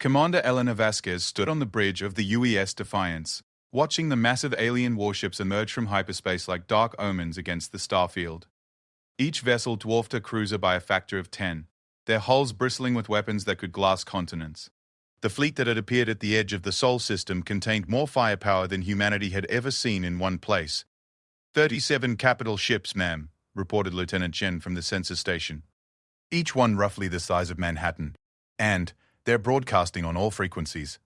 Commander Elena Vasquez stood on the bridge of the UES Defiance, watching the massive alien warships emerge from hyperspace like dark omens against the starfield. Each vessel dwarfed her cruiser by a factor of 10, their hulls bristling with weapons that could glass continents. The fleet that had appeared at the edge of the Sol system contained more firepower than humanity had ever seen in one place. 37 capital ships, ma'am, reported Lieutenant Chen from the sensor station. Each one roughly the size of Manhattan. And they're broadcasting on all frequencies.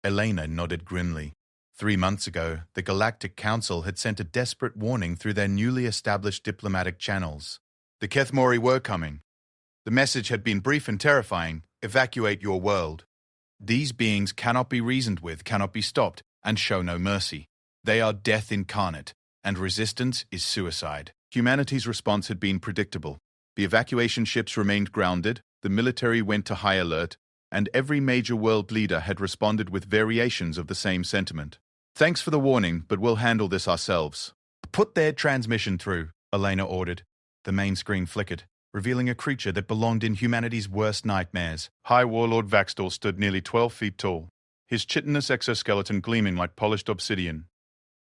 Elena nodded grimly. 3 months ago, the Galactic Council had sent a desperate warning through their newly established diplomatic channels. The Kethmori were coming. The message had been brief and terrifying: evacuate your world. These beings cannot be reasoned with, cannot be stopped, and show no mercy. They are death incarnate, and resistance is suicide. Humanity's response had been predictable. The evacuation ships remained grounded, the military went to high alert, and every major world leader had responded with variations of the same sentiment. Thanks for the warning, but we'll handle this ourselves. Put their transmission through, Elena ordered. The main screen flickered, revealing a creature that belonged in humanity's worst nightmares. High Warlord Vaxdor stood nearly 12 feet tall, his chitinous exoskeleton gleaming like polished obsidian.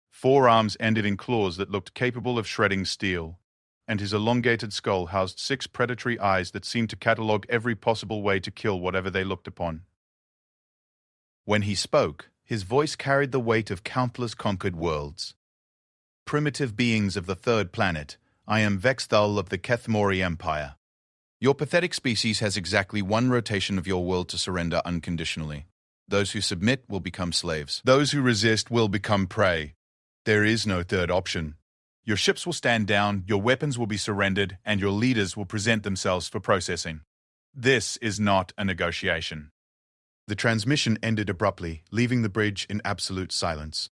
4 arms ended in claws that looked capable of shredding steel, and his elongated skull housed 6 predatory eyes that seemed to catalogue every possible way to kill whatever they looked upon. When he spoke, his voice carried the weight of countless conquered worlds. Primitive beings of the 3rd planet, I am Vexthal of the Kethmori Empire. Your pathetic species has exactly 1 rotation of your world to surrender unconditionally. Those who submit will become slaves. Those who resist will become prey. There is no third option. Your ships will stand down, your weapons will be surrendered, and your leaders will present themselves for processing. This is not a negotiation. The transmission ended abruptly, leaving the bridge in absolute silence.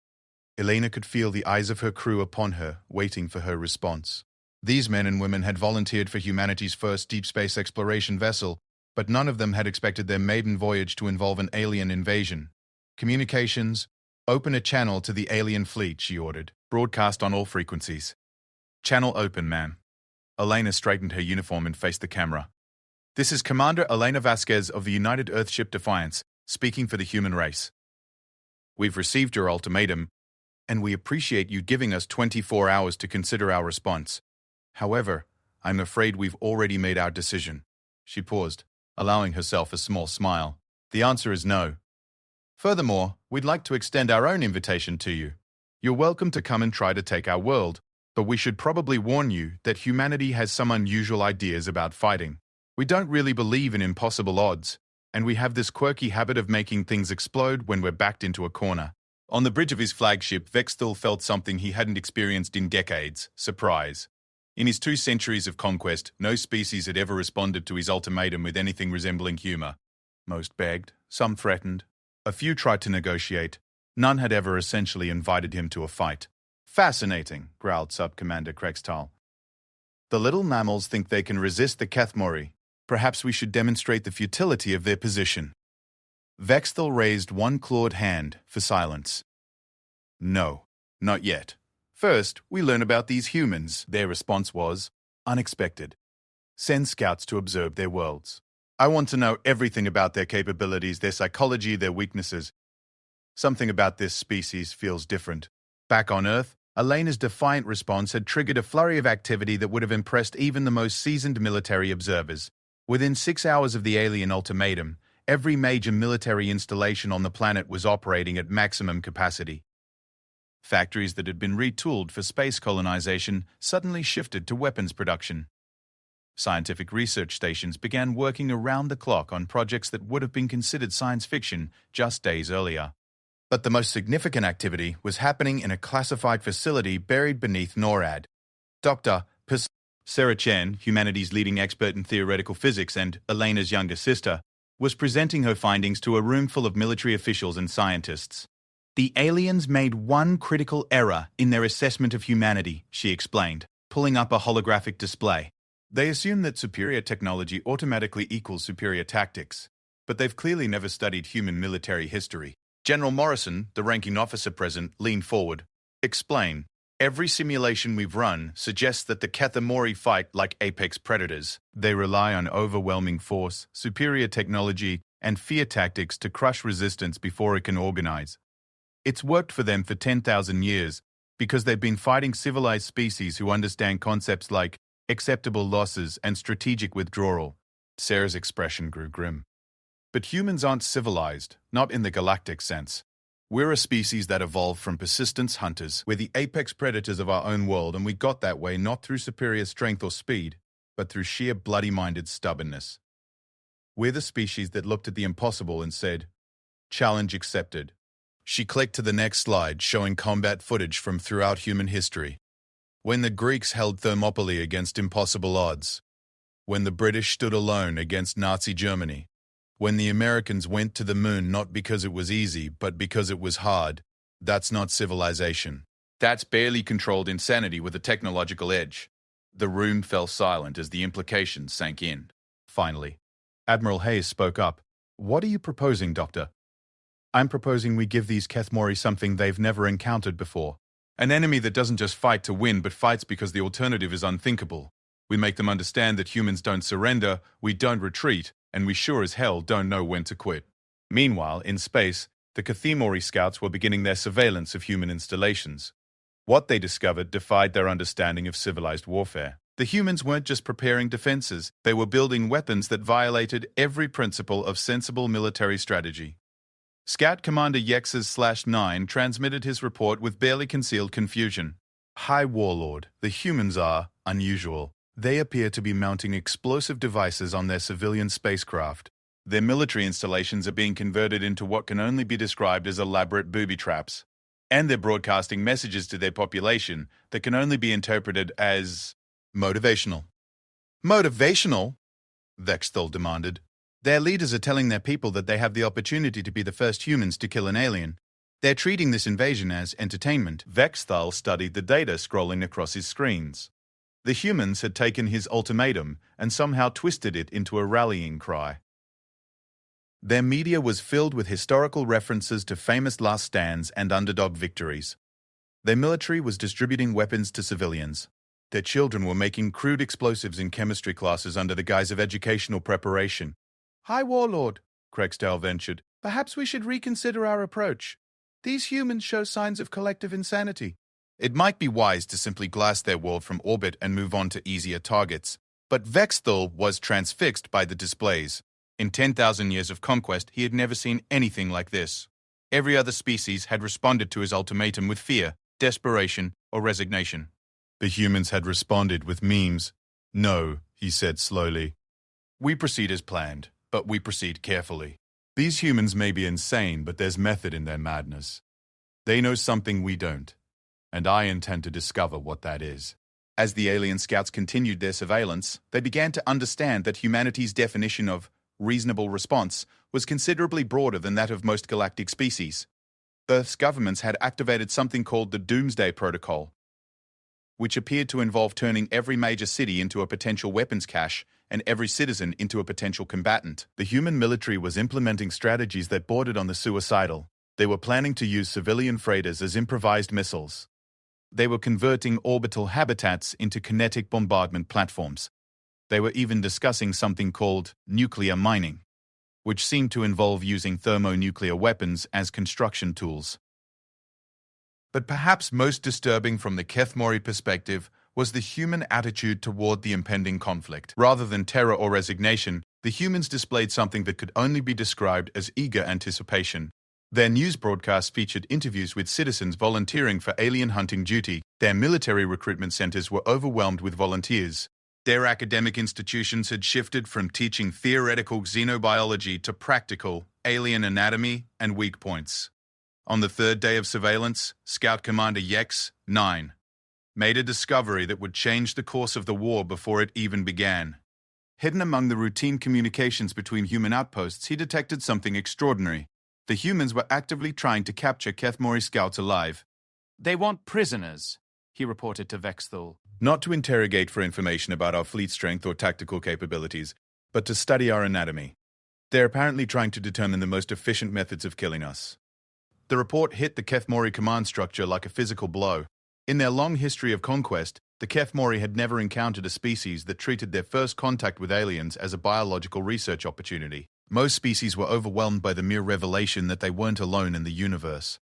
Elena could feel the eyes of her crew upon her, waiting for her response. These men and women had volunteered for humanity's first deep space exploration vessel, but none of them had expected their maiden voyage to involve an alien invasion. Communications, open a channel to the alien fleet, she ordered. Broadcast on all frequencies. Channel open, ma'am. Elena straightened her uniform and faced the camera. This is Commander Elena Vasquez of the United Earthship Defiance, speaking for the human race. We've received your ultimatum, and we appreciate you giving us 24 hours to consider our response. However, I'm afraid we've already made our decision. She paused, allowing herself a small smile. The answer is no. Furthermore, we'd like to extend our own invitation to you. You're welcome to come and try to take our world, but we should probably warn you that humanity has some unusual ideas about fighting. We don't really believe in impossible odds, and we have this quirky habit of making things explode when we're backed into a corner. On the bridge of his flagship, Vexthal felt something he hadn't experienced in decades: surprise. In his 2 centuries of conquest, no species had ever responded to his ultimatum with anything resembling humor. Most begged, some threatened. A few tried to negotiate. None had ever essentially invited him to a fight. Fascinating, growled Sub-Commander Krextal. The little mammals think they can resist the Kethmori. Perhaps we should demonstrate the futility of their position. Vexthal raised 1 clawed hand for silence. No, not yet. First, we learn about these humans. Their response was unexpected. Send scouts to observe their worlds. I want to know everything about their capabilities, their psychology, their weaknesses. Something about this species feels different. Back on Earth, Elena's defiant response had triggered a flurry of activity that would have impressed even the most seasoned military observers. Within 6 hours of the alien ultimatum, every major military installation on the planet was operating at maximum capacity. Factories that had been retooled for space colonization suddenly shifted to weapons production. Scientific research stations began working around the clock on projects that would have been considered science fiction just days earlier. But the most significant activity was happening in a classified facility buried beneath NORAD. Dr. Sarah Chen, humanity's leading expert in theoretical physics and Elena's younger sister, was presenting her findings to a room full of military officials and scientists. The aliens made one critical error in their assessment of humanity, she explained, pulling up a holographic display. They assume that superior technology automatically equals superior tactics, but they've clearly never studied human military history. General Morrison, the ranking officer present, leaned forward. Explain. Every simulation we've run suggests that the Kethmori fight like apex predators. They rely on overwhelming force, superior technology, and fear tactics to crush resistance before it can organize. It's worked for them for 10,000 years because they've been fighting civilized species who understand concepts like acceptable losses and strategic withdrawal. Sarah's expression grew grim. But humans aren't civilized, not in the galactic sense. We're a species that evolved from persistence hunters. We're the apex predators of our own world, and we got that way not through superior strength or speed, but through sheer bloody-minded stubbornness. We're the species that looked at the impossible and said, "Challenge accepted." She clicked to the next slide, showing combat footage from throughout human history. When the Greeks held Thermopylae against impossible odds. When the British stood alone against Nazi Germany. When the Americans went to the moon not because it was easy, but because it was hard. That's not civilization. That's barely controlled insanity with a technological edge. The room fell silent as the implications sank in. Finally, Admiral Hayes spoke up. "What are you proposing, Doctor?" "I'm proposing we give these Kethmori something they've never encountered before. An enemy that doesn't just fight to win, but fights because the alternative is unthinkable. We make them understand that humans don't surrender, we don't retreat, and we sure as hell don't know when to quit." Meanwhile, in space, the Kethmori scouts were beginning their surveillance of human installations. What they discovered defied their understanding of civilized warfare. The humans weren't just preparing defenses, they were building weapons that violated every principle of sensible military strategy. Scout Commander Yexes/9 transmitted his report with barely concealed confusion. "High Warlord, the humans are unusual. They appear to be mounting explosive devices on their civilian spacecraft. Their military installations are being converted into what can only be described as elaborate booby traps. And they're broadcasting messages to their population that can only be interpreted as motivational." "Motivational?" Vexthal demanded. "Their leaders are telling their people that they have the opportunity to be the first humans to kill an alien. They're treating this invasion as entertainment." Vexthal studied the data scrolling across his screens. The humans had taken his ultimatum and somehow twisted it into a rallying cry. Their media was filled with historical references to famous last stands and underdog victories. Their military was distributing weapons to civilians. Their children were making crude explosives in chemistry classes under the guise of educational preparation. "High Warlord," Krexdale ventured, "perhaps we should reconsider our approach. These humans show signs of collective insanity." It might be wise to simply glass their world from orbit and move on to easier targets. But Vexthal was transfixed by the displays. In 10,000 years of conquest, he had never seen anything like this. Every other species had responded to his ultimatum with fear, desperation, or resignation. The humans had responded with memes. "No," he said slowly. "We proceed as planned, but we proceed carefully. These humans may be insane, but there's method in their madness. They know something we don't, and I intend to discover what that is." As the alien scouts continued their surveillance, they began to understand that humanity's definition of reasonable response was considerably broader than that of most galactic species. Earth's governments had activated something called the Doomsday Protocol, which appeared to involve turning every major city into a potential weapons cache and every citizen into a potential combatant. The human military was implementing strategies that bordered on the suicidal. They were planning to use civilian freighters as improvised missiles. They were converting orbital habitats into kinetic bombardment platforms. They were even discussing something called nuclear mining, which seemed to involve using thermonuclear weapons as construction tools. But perhaps most disturbing from the Kethmori perspective was the human attitude toward the impending conflict. Rather than terror or resignation, the humans displayed something that could only be described as eager anticipation. Their news broadcasts featured interviews with citizens volunteering for alien hunting duty. Their military recruitment centers were overwhelmed with volunteers. Their academic institutions had shifted from teaching theoretical xenobiology to practical alien anatomy and weak points. On the third day of surveillance, Scout Commander Yex-9 made a discovery that would change the course of the war before it even began. Hidden among the routine communications between human outposts, he detected something extraordinary. The humans were actively trying to capture Kethmori scouts alive. "They want prisoners," he reported to Vexthal. "Not to interrogate for information about our fleet strength or tactical capabilities, but to study our anatomy. They're apparently trying to determine the most efficient methods of killing us." The report hit the Kethmori command structure like a physical blow. In their long history of conquest, the Kethmori had never encountered a species that treated their first contact with aliens as a biological research opportunity. Most species were overwhelmed by the mere revelation that they weren't alone in the universe.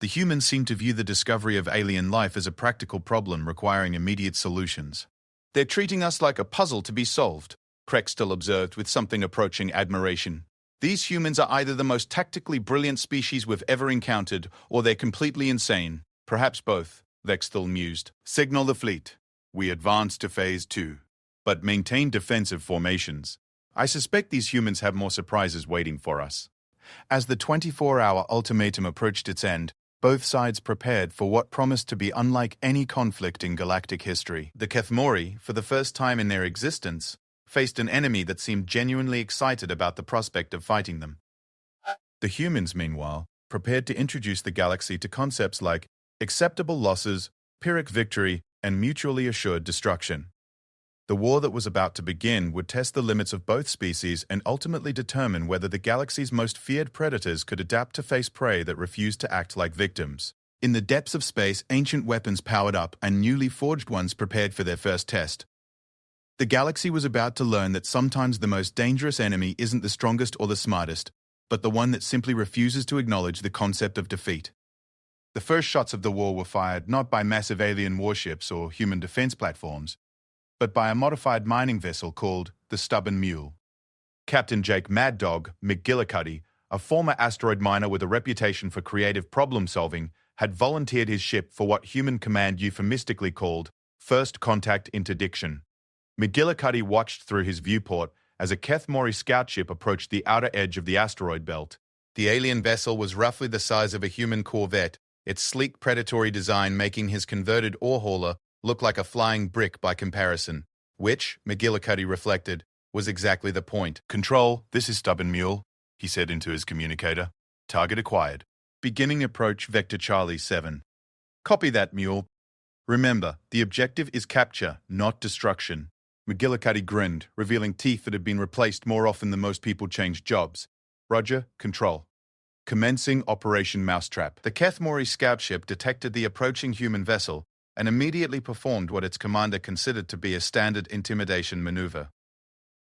The humans seemed to view the discovery of alien life as a practical problem requiring immediate solutions. "They're treating us like a puzzle to be solved," Krextel observed with something approaching admiration. "These humans are either the most tactically brilliant species we've ever encountered, or they're completely insane. Perhaps both," Vextel mused. "Signal the fleet. We advance to Phase 2. But maintain defensive formations. I suspect these humans have more surprises waiting for us." As the 24-hour ultimatum approached its end, both sides prepared for what promised to be unlike any conflict in galactic history. The Kethmori, for the first time in their existence, faced an enemy that seemed genuinely excited about the prospect of fighting them. The humans, meanwhile, prepared to introduce the galaxy to concepts like acceptable losses, Pyrrhic victory, and mutually assured destruction. The war that was about to begin would test the limits of both species and ultimately determine whether the galaxy's most feared predators could adapt to face prey that refused to act like victims. In the depths of space, ancient weapons powered up and newly forged ones prepared for their first test. The galaxy was about to learn that sometimes the most dangerous enemy isn't the strongest or the smartest, but the one that simply refuses to acknowledge the concept of defeat. The first shots of the war were fired not by massive alien warships or human defense platforms, but by a modified mining vessel called the Stubborn Mule. Captain Jake Mad Dog McGillicuddy, a former asteroid miner with a reputation for creative problem-solving, had volunteered his ship for what Human Command euphemistically called First Contact Interdiction. McGillicuddy watched through his viewport as a Kethmori scout ship approached the outer edge of the asteroid belt. The alien vessel was roughly the size of a human corvette, its sleek predatory design making his converted ore hauler look like a flying brick by comparison, which, McGillicuddy reflected, was exactly the point. "Control, this is Stubborn Mule," he said into his communicator. "Target acquired. Beginning approach Vector Charlie 7. Copy that, Mule. Remember, the objective is capture, not destruction." McGillicuddy grinned, revealing teeth that had been replaced more often than most people changed jobs. "Roger, Control. Commencing Operation Mousetrap." The Kethmori scout ship detected the approaching human vessel and immediately performed what its commander considered to be a standard intimidation maneuver.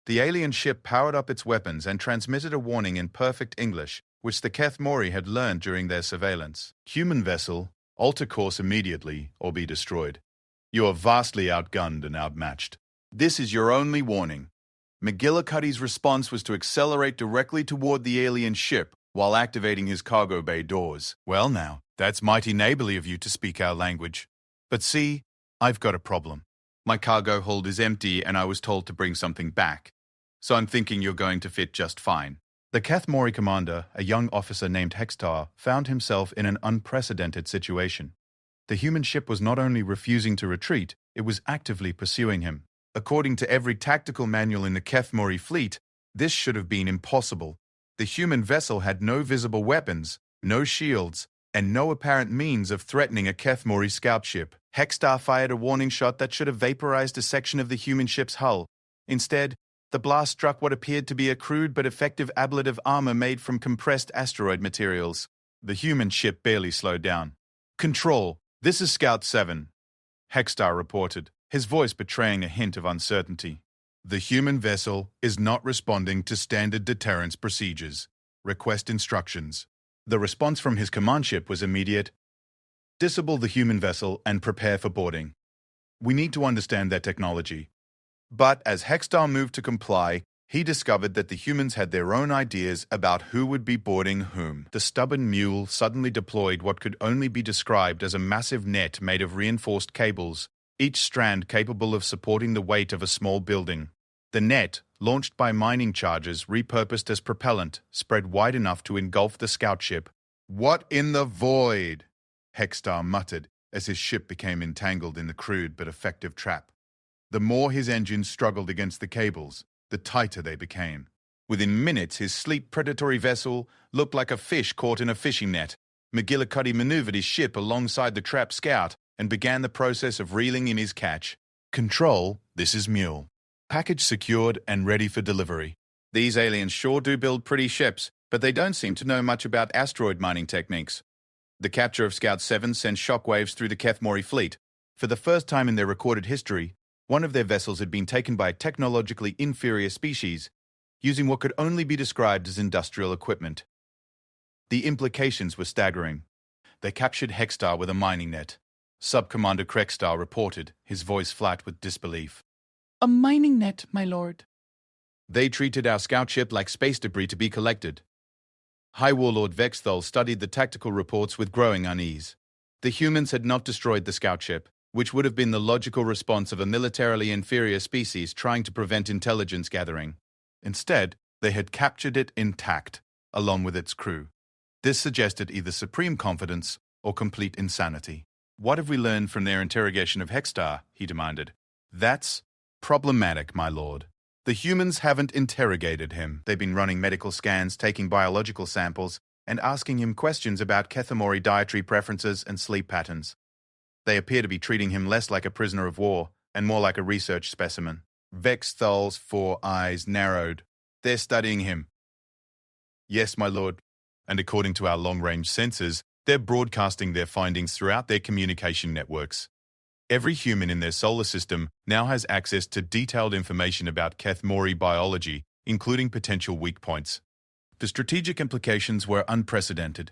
The alien ship powered up its weapons and transmitted a warning in perfect English, which the Kethmori had learned during their surveillance. "Human vessel, alter course immediately or be destroyed. You are vastly outgunned and outmatched. This is your only warning." McGillicuddy's response was to accelerate directly toward the alien ship while activating his cargo bay doors. "Well now, that's mighty neighborly of you to speak our language. But see, I've got a problem. My cargo hold is empty and I was told to bring something back. So I'm thinking you're going to fit just fine." The Kethmori commander, a young officer named Hextar, found himself in an unprecedented situation. The human ship was not only refusing to retreat, it was actively pursuing him. According to every tactical manual in the Kethmori fleet, this should have been impossible. The human vessel had no visible weapons, no shields, and no apparent means of threatening a Kethmori scout ship. Hextar fired a warning shot that should have vaporized a section of the human ship's hull. Instead, the blast struck what appeared to be a crude but effective ablative armor made from compressed asteroid materials. The human ship barely slowed down. "Control, this is Scout 7, Hextar reported, his voice betraying a hint of uncertainty. "The human vessel is not responding to standard deterrence procedures. Request instructions." The response from his command ship was immediate. "Disable the human vessel and prepare for boarding. We need to understand their technology." But as Hextar moved to comply, he discovered that the humans had their own ideas about who would be boarding whom. The Stubborn Mule suddenly deployed what could only be described as a massive net made of reinforced cables, each strand capable of supporting the weight of a small building. The net, launched by mining charges repurposed as propellant, spread wide enough to engulf the scout ship. "What in the void?" Hextar muttered as his ship became entangled in the crude but effective trap. The more his engines struggled against the cables, the tighter they became. Within minutes, his sleek predatory vessel looked like a fish caught in a fishing net. McGillicuddy maneuvered his ship alongside the trapped scout and began the process of reeling in his catch. "Control, this is Mule. Package secured and ready for delivery." "These aliens sure do build pretty ships, but they don't seem to know much about asteroid mining techniques." The capture of Scout 7 sent shockwaves through the Kethmori fleet. For the first time in their recorded history, one of their vessels had been taken by a technologically inferior species, using what could only be described as industrial equipment. The implications were staggering. They captured Hexstar with a mining net. Sub-Commander Krekstar reported, his voice flat with disbelief. A mining net, my lord. They treated our scout ship like space debris to be collected. High Warlord Vexthal studied the tactical reports with growing unease. The humans had not destroyed the scout ship, which would have been the logical response of a militarily inferior species trying to prevent intelligence gathering. Instead, they had captured it intact, along with its crew. This suggested either supreme confidence or complete insanity. What have we learned from their interrogation of Hexstar? He demanded. That's problematic, my lord. The humans haven't interrogated him. They've been running medical scans, taking biological samples, and asking him questions about Kethamori dietary preferences and sleep patterns. They appear to be treating him less like a prisoner of war and more like a research specimen. Vexthal's 4 eyes narrowed. They're studying him. Yes, my lord. And according to our long-range sensors, they're broadcasting their findings throughout their communication networks. Every human in their solar system now has access to detailed information about Kethamori biology, including potential weak points. The strategic implications were unprecedented.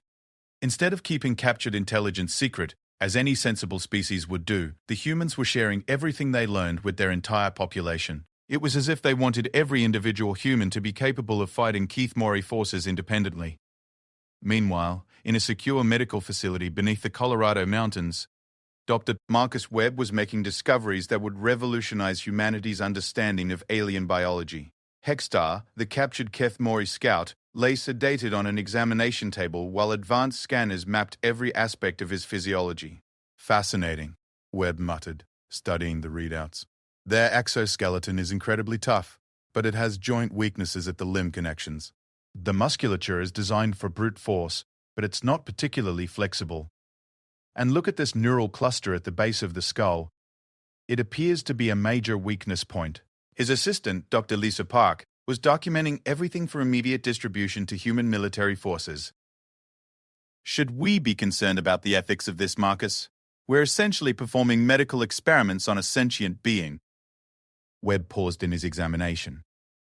Instead of keeping captured intelligence secret, as any sensible species would do, the humans were sharing everything they learned with their entire population. It was as if they wanted every individual human to be capable of fighting Kethamori forces independently. Meanwhile, in a secure medical facility beneath the Colorado mountains, Dr. Marcus Webb was making discoveries that would revolutionize humanity's understanding of alien biology. Hexstar, the captured Kethamori scout, lay sedated on an examination table while advanced scanners mapped every aspect of his physiology. Fascinating, Webb muttered, studying the readouts. Their exoskeleton is incredibly tough, but it has joint weaknesses at the limb connections. The musculature is designed for brute force, but it's not particularly flexible. And look at this neural cluster at the base of the skull. It appears to be a major weakness point. His assistant, Dr. Lisa Park, was documenting everything for immediate distribution to human military forces. Should we be concerned about the ethics of this, Marcus? We're essentially performing medical experiments on a sentient being. Webb paused in his examination.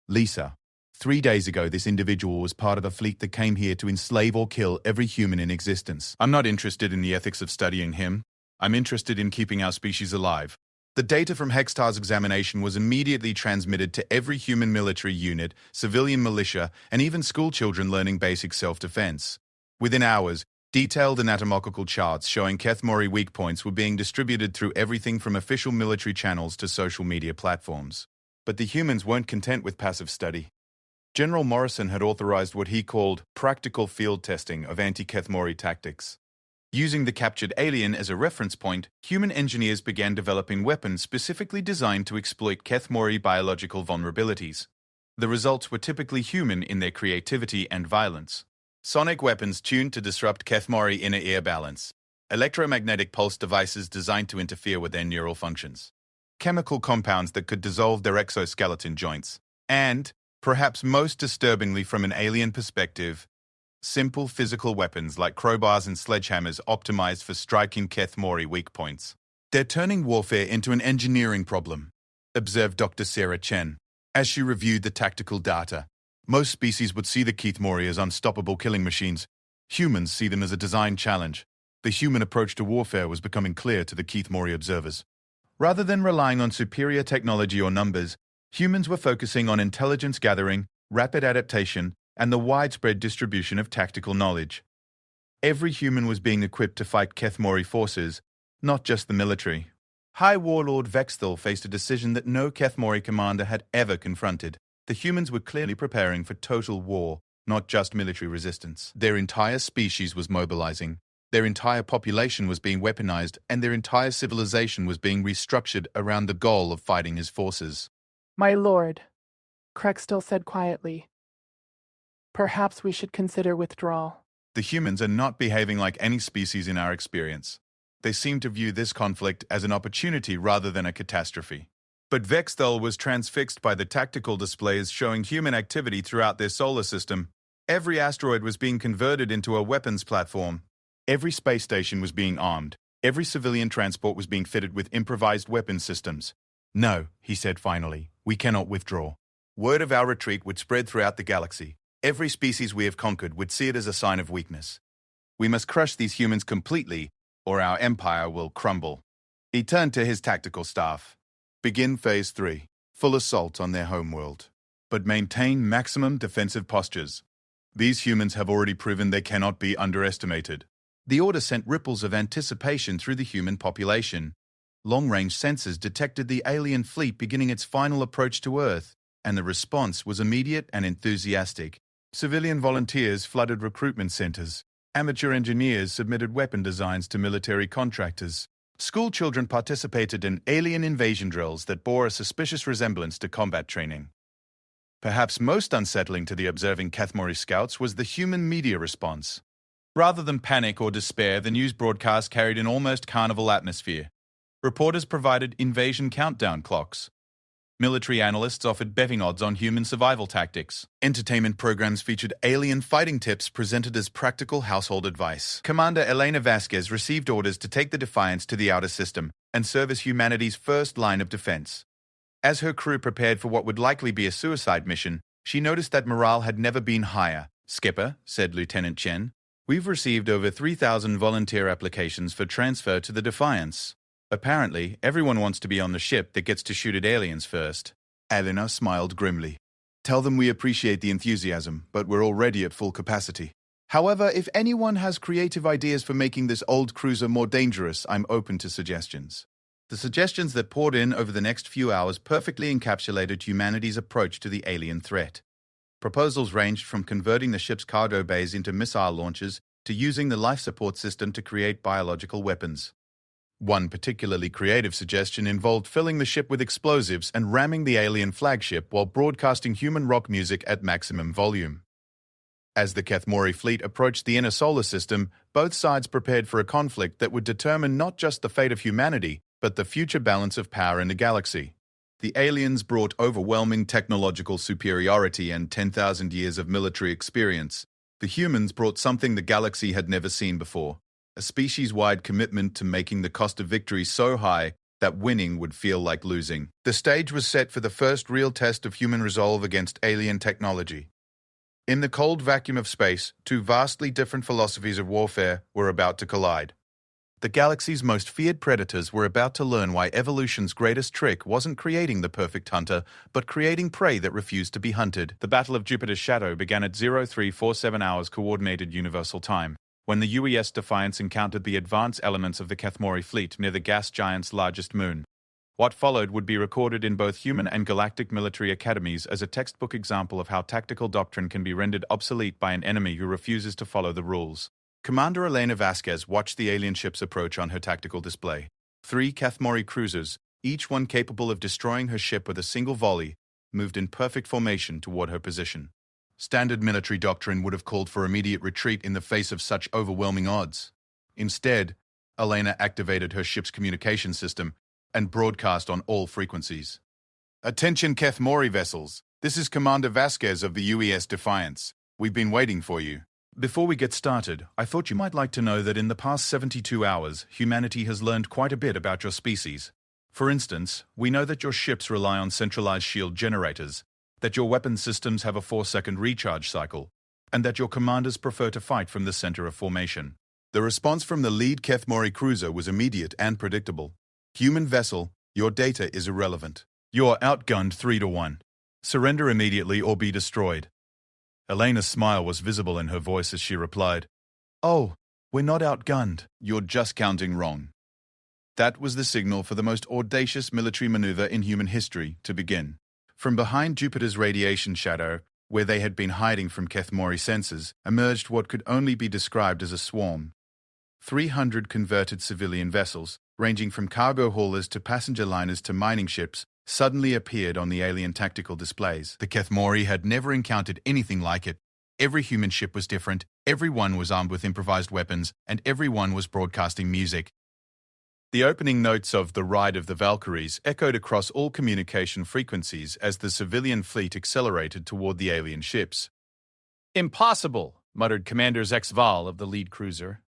Lisa, 3 days ago this individual was part of a fleet that came here to enslave or kill every human in existence. I'm not interested in the ethics of studying him. I'm interested in keeping our species alive. The data from Hexstar's examination was immediately transmitted to every human military unit, civilian militia, and even school children learning basic self-defense. Within hours, detailed anatomical charts showing Kethamori weak points were being distributed through everything from official military channels to social media platforms. But the humans weren't content with passive study. General Morrison had authorized what he called practical field testing of anti-Kethamori tactics. Using the captured alien as a reference point, human engineers began developing weapons specifically designed to exploit Kethamori biological vulnerabilities. The results were typically human in their creativity and violence. Sonic weapons tuned to disrupt Kethamori inner ear balance. Electromagnetic pulse devices designed to interfere with their neural functions. Chemical compounds that could dissolve their exoskeleton joints. And, perhaps most disturbingly from an alien perspective, simple physical weapons like crowbars and sledgehammers optimized for striking Kethamori weak points. They're turning warfare into an engineering problem, observed Dr. Sarah Chen, as she reviewed the tactical data. Most species would see the Kethamori as unstoppable killing machines. Humans see them as a design challenge. The human approach to warfare was becoming clear to the Kethamori observers. Rather than relying on superior technology or numbers, humans were focusing on intelligence gathering, rapid adaptation, and the widespread distribution of tactical knowledge. Every human was being equipped to fight Kethamori forces, not just the military. High Warlord Vexthal faced a decision that no Kethamori commander had ever confronted. The humans were clearly preparing for total war, not just military resistance. Their entire species was mobilizing. Their entire population was being weaponized, and their entire civilization was being restructured around the goal of fighting his forces. My lord, Krextel said quietly, perhaps we should consider withdrawal. The humans are not behaving like any species in our experience. They seem to view this conflict as an opportunity rather than a catastrophe. But Vexthal was transfixed by the tactical displays showing human activity throughout their solar system. Every asteroid was being converted into a weapons platform. Every space station was being armed. Every civilian transport was being fitted with improvised weapons systems. No, he said finally, we cannot withdraw. Word of our retreat would spread throughout the galaxy. Every species we have conquered would see it as a sign of weakness. We must crush these humans completely, or our empire will crumble. He turned to his tactical staff. Begin Phase 3. Full assault on their homeworld. But maintain maximum defensive postures. These humans have already proven they cannot be underestimated. The order sent ripples of anticipation through the human population. Long-range sensors detected the alien fleet beginning its final approach to Earth, and the response was immediate and enthusiastic. Civilian volunteers flooded recruitment centers. Amateur engineers submitted weapon designs to military contractors. School children participated in alien invasion drills that bore a suspicious resemblance to combat training. Perhaps most unsettling to the observing Kathmori scouts was the human media response. Rather than panic or despair, the news broadcast carried an almost carnival atmosphere. Reporters provided invasion countdown clocks. Military analysts offered betting odds on human survival tactics. Entertainment programs featured alien fighting tips presented as practical household advice. Commander Elena Vasquez received orders to take the Defiance to the outer system and serve as humanity's first line of defense. As her crew prepared for what would likely be a suicide mission, she noticed that morale had never been higher. "Skipper," said Lieutenant Chen, "we've received over 3,000 volunteer applications for transfer to the Defiance. Apparently, everyone wants to be on the ship that gets to shoot at aliens first." Elena smiled grimly. "Tell them we appreciate the enthusiasm, but we're already at full capacity. However, if anyone has creative ideas for making this old cruiser more dangerous, I'm open to suggestions." The suggestions that poured in over the next few hours perfectly encapsulated humanity's approach to the alien threat. Proposals ranged from converting the ship's cargo bays into missile launchers to using the life support system to create biological weapons. One particularly creative suggestion involved filling the ship with explosives and ramming the alien flagship while broadcasting human rock music at maximum volume. As the Kathmori fleet approached the inner solar system, both sides prepared for a conflict that would determine not just the fate of humanity, but the future balance of power in the galaxy. The aliens brought overwhelming technological superiority and 10,000 years of military experience. The humans brought something the galaxy had never seen before. A species-wide commitment to making the cost of victory so high that winning would feel like losing. The stage was set for the first real test of human resolve against alien technology. In the cold vacuum of space, two vastly different philosophies of warfare were about to collide. The galaxy's most feared predators were about to learn why evolution's greatest trick wasn't creating the perfect hunter, but creating prey that refused to be hunted. The Battle of Jupiter's Shadow began at 0347 hours Coordinated Universal Time, when the UES Defiance encountered the advanced elements of the Kathmori fleet near the gas giant's largest moon. What followed would be recorded in both human and galactic military academies as a textbook example of how tactical doctrine can be rendered obsolete by an enemy who refuses to follow the rules. Commander Elena Vasquez watched the alien ships approach on her tactical display. 3 Kathmori cruisers, each one capable of destroying her ship with a single volley, moved in perfect formation toward her position. Standard military doctrine would have called for immediate retreat in the face of such overwhelming odds. Instead, Elena activated her ship's communication system and broadcast on all frequencies. "Attention Kathmori vessels, this is Commander Vasquez of the UES Defiance. We've been waiting for you. Before we get started, I thought you might like to know that in the past 72 hours, humanity has learned quite a bit about your species. For instance, we know that your ships rely on centralized shield generators, that your weapon systems have a 4-second recharge cycle, and that your commanders prefer to fight from the center of formation." The response from the lead Kathmori cruiser was immediate and predictable. "Human vessel, your data is irrelevant. You're outgunned 3-1. Surrender immediately or be destroyed." Elena's smile was visible in her voice as she replied, "Oh, we're not outgunned. You're just counting wrong." That was the signal for the most audacious military maneuver in human history to begin. From behind Jupiter's radiation shadow, where they had been hiding from Kathmori sensors, emerged what could only be described as a swarm. 300 converted civilian vessels, ranging from cargo haulers to passenger liners to mining ships, suddenly appeared on the alien tactical displays. The Kathmori had never encountered anything like it. Every human ship was different, everyone was armed with improvised weapons, and everyone was broadcasting music. The opening notes of The Ride of the Valkyries echoed across all communication frequencies as the civilian fleet accelerated toward the alien ships. "Impossible," muttered Commander Zexval of the lead cruiser.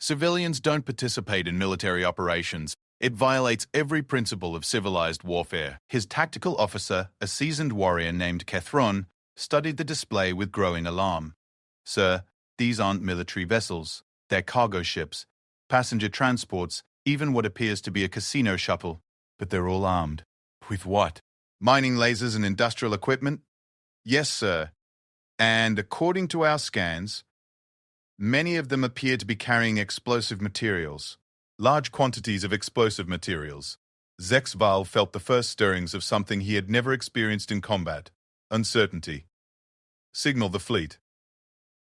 "Civilians don't participate in military operations. It violates every principle of civilized warfare. His tactical officer, a seasoned warrior named Kethron, studied the display with growing alarm. Sir, these aren't military vessels. They're cargo ships, passenger transports, even what appears to be a casino shuttle. But they're all armed. With what? Mining lasers and industrial equipment? Yes, sir. And according to our scans, many of them appear to be carrying explosive materials. Large quantities of explosive materials. Zexval felt the first stirrings of something he had never experienced in combat. Uncertainty. Signal the fleet.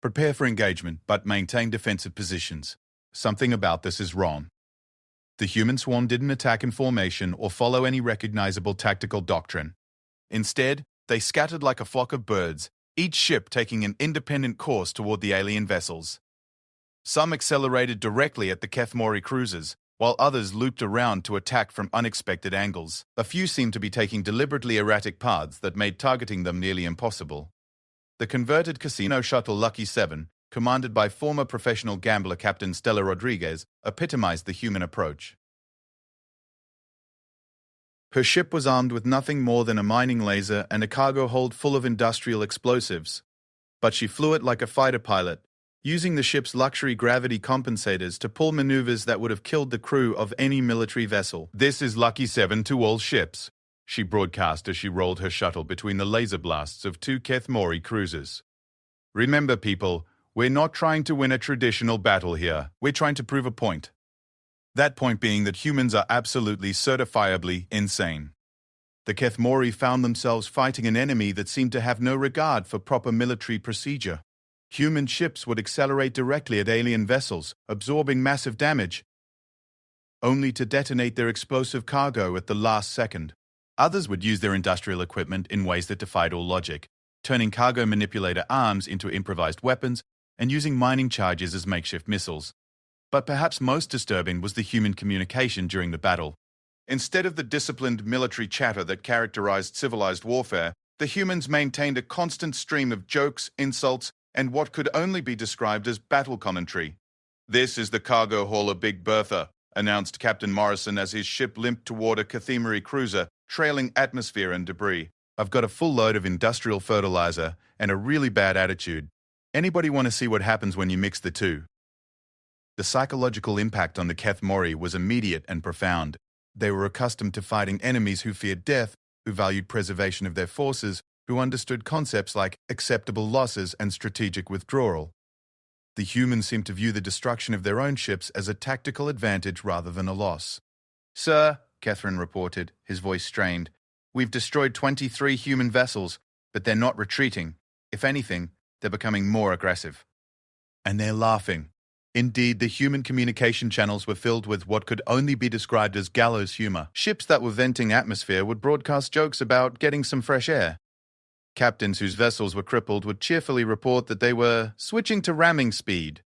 Prepare for engagement, but maintain defensive positions. Something about this is wrong. The human swarm didn't attack in formation or follow any recognizable tactical doctrine. Instead, they scattered like a flock of birds, each ship taking an independent course toward the alien vessels. Some accelerated directly at the Kethmori cruisers, while others looped around to attack from unexpected angles. A few seemed to be taking deliberately erratic paths that made targeting them nearly impossible. The converted casino shuttle Lucky 7, commanded by former professional gambler Captain Stella Rodriguez, epitomized the human approach. Her ship was armed with nothing more than a mining laser and a cargo hold full of industrial explosives. But she flew it like a fighter pilot, using the ship's luxury gravity compensators to pull maneuvers that would have killed the crew of any military vessel. This is Lucky 7 to all ships, she broadcast as she rolled her shuttle between the laser blasts of two Kethmori cruisers. Remember, people, we're not trying to win a traditional battle here. We're trying to prove a point. That point being that humans are absolutely certifiably insane. The Kethmori found themselves fighting an enemy that seemed to have no regard for proper military procedure. Human ships would accelerate directly at alien vessels, absorbing massive damage, only to detonate their explosive cargo at the last second. Others would use their industrial equipment in ways that defied all logic, turning cargo manipulator arms into improvised weapons and using mining charges as makeshift missiles. But perhaps most disturbing was the human communication during the battle. Instead of the disciplined military chatter that characterized civilized warfare, the humans maintained a constant stream of jokes, insults, and what could only be described as battle commentary. "This is the cargo hauler Big Bertha," announced Captain Morrison as his ship limped toward a Kethmori cruiser, trailing atmosphere and debris. "I've got a full load of industrial fertilizer and a really bad attitude. Anybody want to see what happens when you mix the two?" The psychological impact on the Kethmori was immediate and profound. They were accustomed to fighting enemies who feared death, who valued preservation of their forces, who understood concepts like acceptable losses and strategic withdrawal. The humans seemed to view the destruction of their own ships as a tactical advantage rather than a loss. "Sir," Catherine reported, his voice strained, "we've destroyed 23 human vessels, but they're not retreating. If anything, they're becoming more aggressive." And they're laughing. Indeed, the human communication channels were filled with what could only be described as gallows humor. Ships that were venting atmosphere would broadcast jokes about getting some fresh air. Captains whose vessels were crippled would cheerfully report that they were switching to ramming speed.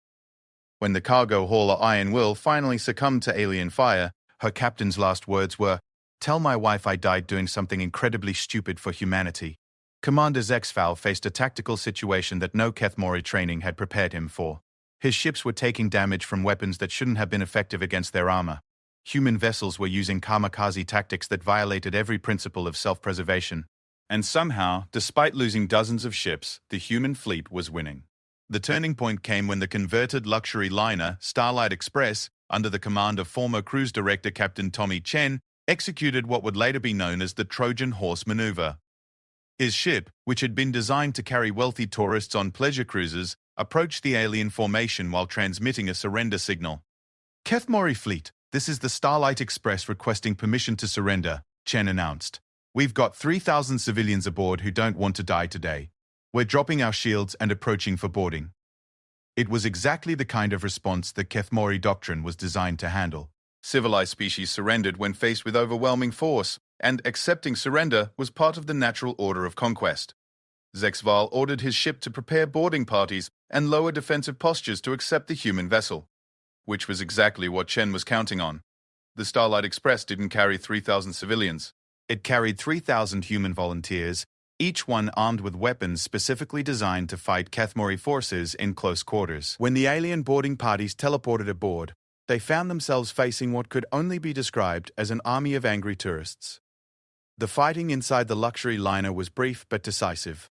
When the cargo hauler Iron Will finally succumbed to alien fire, her captain's last words were, "Tell my wife I died doing something incredibly stupid for humanity." Commander Zexval faced a tactical situation that no Kethmori training had prepared him for. His ships were taking damage from weapons that shouldn't have been effective against their armor. Human vessels were using kamikaze tactics that violated every principle of self-preservation. And somehow, despite losing dozens of ships, the human fleet was winning. The turning point came when the converted luxury liner Starlight Express, under the command of former cruise director Captain Tommy Chen, executed what would later be known as the Trojan Horse Maneuver. His ship, which had been designed to carry wealthy tourists on pleasure cruises, approached the alien formation while transmitting a surrender signal. "Kethmori fleet, this is the Starlight Express requesting permission to surrender," Chen announced. "We've got 3,000 civilians aboard who don't want to die today. We're dropping our shields and approaching for boarding." It was exactly the kind of response the Kethmori doctrine was designed to handle. Civilized species surrendered when faced with overwhelming force, and accepting surrender was part of the natural order of conquest. Zexval ordered his ship to prepare boarding parties and lower defensive postures to accept the human vessel, which was exactly what Chen was counting on. The Starlight Express didn't carry 3,000 civilians. It carried 3,000 human volunteers, each one armed with weapons specifically designed to fight Kethmori forces in close quarters. When the alien boarding parties teleported aboard, They found themselves facing what could only be described as an army of angry tourists. The fighting inside the luxury liner was brief but decisive.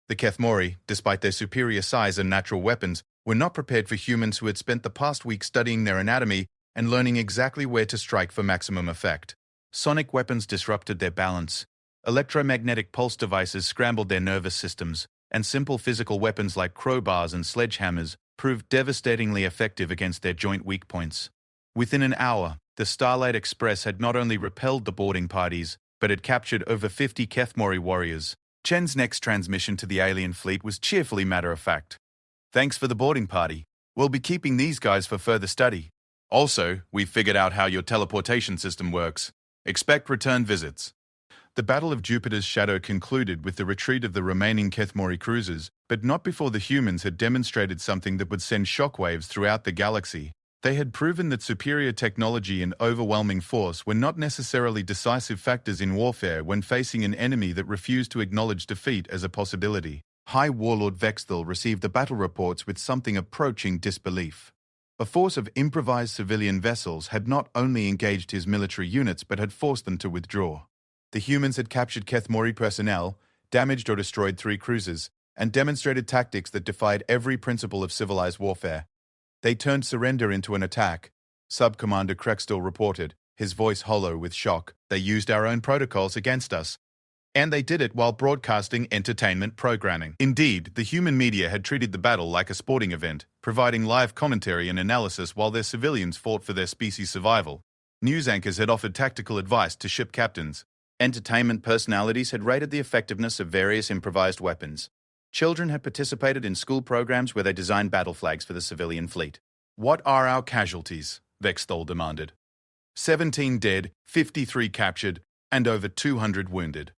The Kethmori, despite their superior size and natural weapons, were not prepared for humans who had spent the past week studying their anatomy and learning exactly where to strike for maximum effect. Sonic weapons disrupted their balance. Electromagnetic pulse devices scrambled their nervous systems, and simple physical weapons like crowbars and sledgehammers proved devastatingly effective against their joint weak points. Within an hour, the Starlight Express had not only repelled the boarding parties, but had captured over 50 Kethmori warriors. Chen's next transmission to the alien fleet was cheerfully matter-of-fact. "Thanks for the boarding party. We'll be keeping these guys for further study. Also, we've figured out how your teleportation system works. Expect return visits." The Battle of Jupiter's Shadow concluded with the retreat of the remaining Kethmori cruisers, but not before the humans had demonstrated something that would send shockwaves throughout the galaxy. They had proven that superior technology and overwhelming force were not necessarily decisive factors in warfare when facing an enemy that refused to acknowledge defeat as a possibility. High Warlord Vexthal received the battle reports with something approaching disbelief. A force of improvised civilian vessels had not only engaged his military units but had forced them to withdraw. The humans had captured Kethmori personnel, damaged or destroyed 3 cruisers, and demonstrated tactics that defied every principle of civilized warfare. They turned surrender into an attack, Sub-Commander Krextel reported, his voice hollow with shock. "They used our own protocols against us. And they did it while broadcasting entertainment programming." Indeed, the human media had treated the battle like a sporting event, providing live commentary and analysis while their civilians fought for their species' survival. News anchors had offered tactical advice to ship captains. Entertainment personalities had rated the effectiveness of various improvised weapons. Children had participated in school programs where they designed battle flags for the civilian fleet. "What are our casualties?" Vexthal demanded. 17 dead, 53 captured, and over 200 wounded.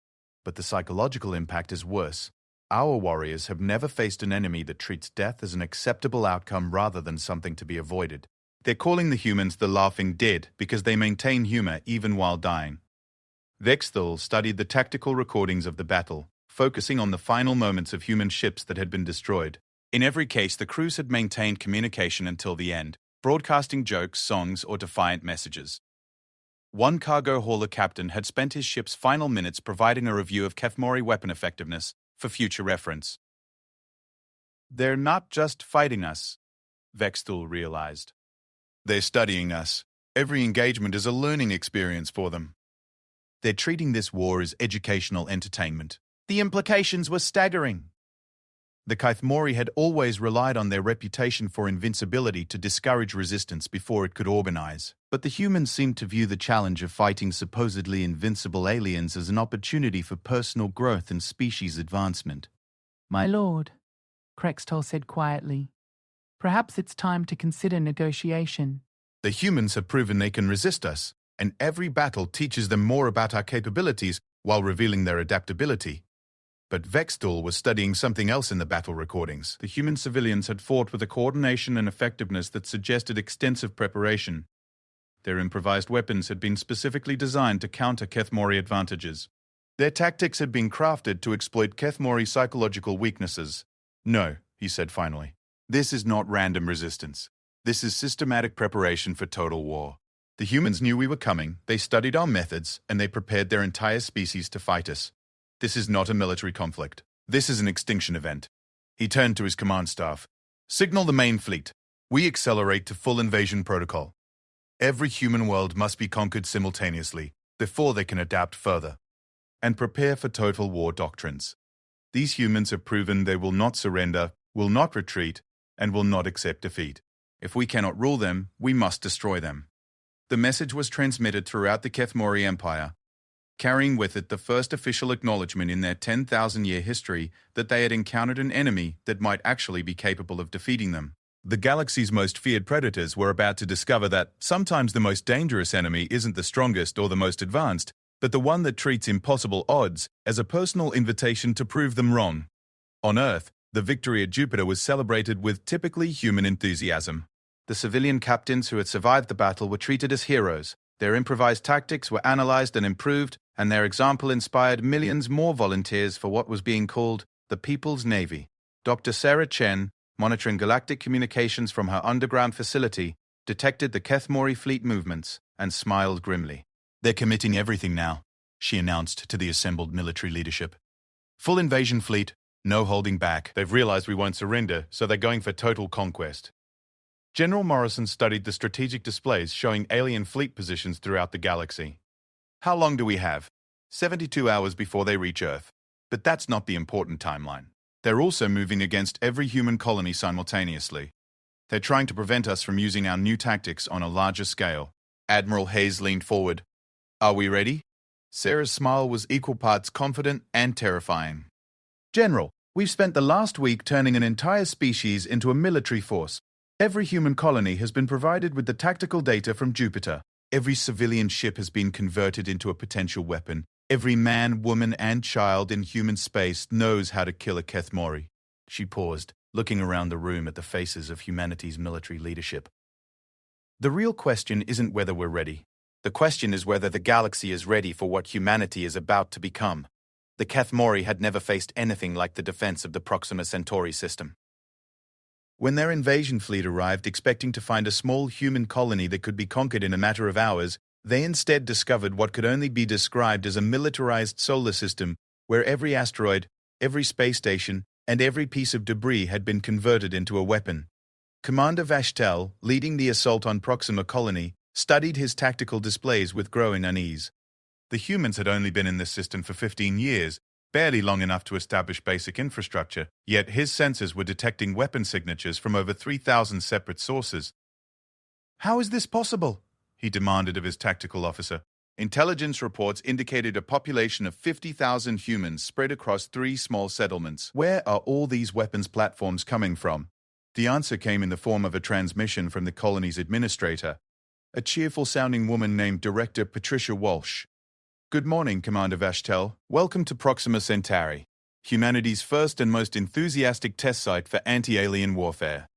But the psychological impact is worse. Our warriors have never faced an enemy that treats death as an acceptable outcome rather than something to be avoided. They're calling the humans the laughing dead because they maintain humor even while dying. Vexthal studied the tactical recordings of the battle, focusing on the final moments of human ships that had been destroyed. In every case, the crews had maintained communication until the end, broadcasting jokes, songs, or defiant messages. One cargo hauler captain had spent his ship's final minutes providing a review of Kethmori weapon effectiveness for future reference. "They're not just fighting us," Vexthal realized. "They're studying us. Every engagement is a learning experience for them. They're treating this war as educational entertainment." The implications were staggering. The Kethmori had always relied on their reputation for invincibility to discourage resistance before it could organize, but the humans seemed to view the challenge of fighting supposedly invincible aliens as an opportunity for personal growth and species advancement. "My lord," Krextel said quietly, "perhaps it's time to consider negotiation." "The humans have proven they can resist us, and every battle teaches them more about our capabilities while revealing their adaptability." But Vexthal was studying something else in the battle recordings. The human civilians had fought with a coordination and effectiveness that suggested extensive preparation. Their improvised weapons had been specifically designed to counter Kethmori advantages. Their tactics had been crafted to exploit Kethmori psychological weaknesses. "No," he said finally. "This is not random resistance. This is systematic preparation for total war. The humans knew we were coming, they studied our methods, and they prepared their entire species to fight us. This is not a military conflict. This is an extinction event." He turned to his command staff. "Signal the main fleet. We accelerate to full invasion protocol. Every human world must be conquered simultaneously before they can adapt further. And prepare for total war doctrines. These humans have proven they will not surrender, will not retreat, and will not accept defeat. If we cannot rule them, we must destroy them." The message was transmitted throughout the Kethmori Empire, carrying with it the first official acknowledgement in their 10,000-year history that they had encountered an enemy that might actually be capable of defeating them. The galaxy's most feared predators were about to discover that sometimes the most dangerous enemy isn't the strongest or the most advanced, but the one that treats impossible odds as a personal invitation to prove them wrong. On Earth, the victory at Jupiter was celebrated with typically human enthusiasm. The civilian captains who had survived the battle were treated as heroes. Their improvised tactics were analyzed and improved, and their example inspired millions more volunteers for what was being called the People's Navy. Dr. Sarah Chen, monitoring galactic communications from her underground facility, detected the Kethmori fleet movements and smiled grimly. "They're committing everything now," she announced to the assembled military leadership. "Full invasion fleet, no holding back. They've realized we won't surrender, so they're going for total conquest." General Morrison studied the strategic displays showing alien fleet positions throughout the galaxy. "How long do we have?" 72 hours before they reach Earth. But that's not the important timeline. They're also moving against every human colony simultaneously. They're trying to prevent us from using our new tactics on a larger scale. Admiral Hayes leaned forward. "Are we ready?" Sarah's smile was equal parts confident and terrifying. "General, we've spent the last week turning an entire species into a military force. Every human colony has been provided with the tactical data from Jupiter. Every civilian ship has been converted into a potential weapon. Every man, woman, and child in human space knows how to kill a Kethmori." She paused, looking around the room at the faces of humanity's military leadership. "The real question isn't whether we're ready. The question is whether the galaxy is ready for what humanity is about to become." The Kethmori had never faced anything like the defense of the Proxima Centauri system. When their invasion fleet arrived expecting to find a small human colony that could be conquered in a matter of hours, they instead discovered what could only be described as a militarized solar system where every asteroid, every space station, and every piece of debris had been converted into a weapon. Commander Vashtel, leading the assault on Proxima Colony, studied his tactical displays with growing unease. The humans had only been in this system for 15 years, barely long enough to establish basic infrastructure, yet his sensors were detecting weapon signatures from over 3,000 separate sources. "How is this possible?" he demanded of his tactical officer. "Intelligence reports indicated a population of 50,000 humans spread across 3 small settlements. Where are all these weapons platforms coming from?" The answer came in the form of a transmission from the colony's administrator, a cheerful-sounding woman named Director Patricia Walsh. "Good morning, Commander Vashtel. Welcome to Proxima Centauri, humanity's first and most enthusiastic test site for anti-alien warfare.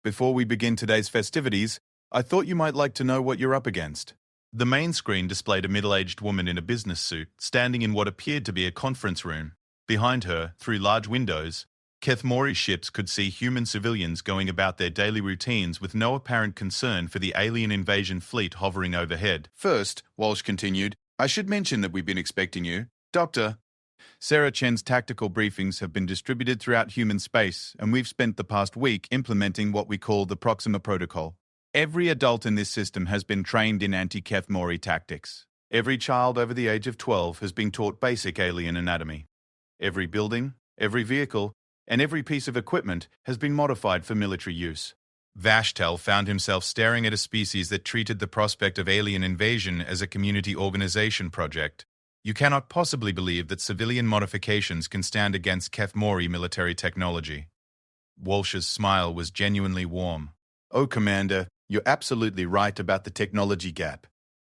Before we begin today's festivities, I thought you might like to know what you're up against." The main screen displayed a middle-aged woman in a business suit, standing in what appeared to be a conference room. Behind her, through large windows, Kethmori ships could see human civilians going about their daily routines with no apparent concern for the alien invasion fleet hovering overhead. "First," Walsh continued, "I should mention that we've been expecting you. Dr. Sarah Chen's tactical briefings have been distributed throughout human space, and we've spent the past week implementing what we call the Proxima Protocol. Every adult in this system has been trained in anti-Kethmori tactics. Every child over the age of 12 has been taught basic alien anatomy. Every building, every vehicle, and every piece of equipment has been modified for military use." Vashtel found himself staring at a species that treated the prospect of alien invasion as a community organization project. You cannot possibly believe that civilian modifications can stand against Kethmori military technology. Walsh's smile was genuinely warm. "Oh, Commander, you're absolutely right about the technology gap.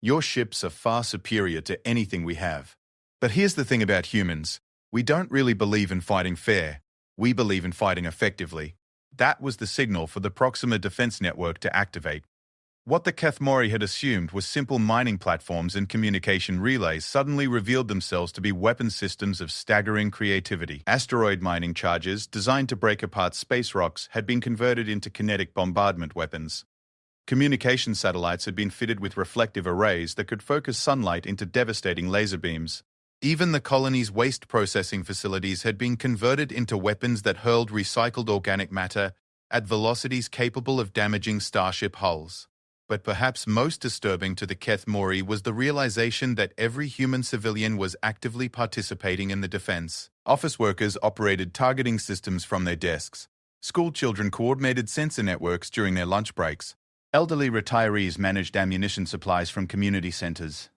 Your ships are far superior to anything we have. But here's the thing about humans. We don't really believe in fighting fair. We believe in fighting effectively." That was the signal for the Proxima Defense Network to activate. What the Kethmori had assumed was simple mining platforms and communication relays suddenly revealed themselves to be weapon systems of staggering creativity. Asteroid mining charges, designed to break apart space rocks, had been converted into kinetic bombardment weapons. Communication satellites had been fitted with reflective arrays that could focus sunlight into devastating laser beams. Even the colony's waste processing facilities had been converted into weapons that hurled recycled organic matter at velocities capable of damaging starship hulls. But perhaps most disturbing to the Kethmori was the realization that every human civilian was actively participating in the defense. Office workers operated targeting systems from their desks. School children coordinated sensor networks during their lunch breaks. Elderly retirees managed ammunition supplies from community centers.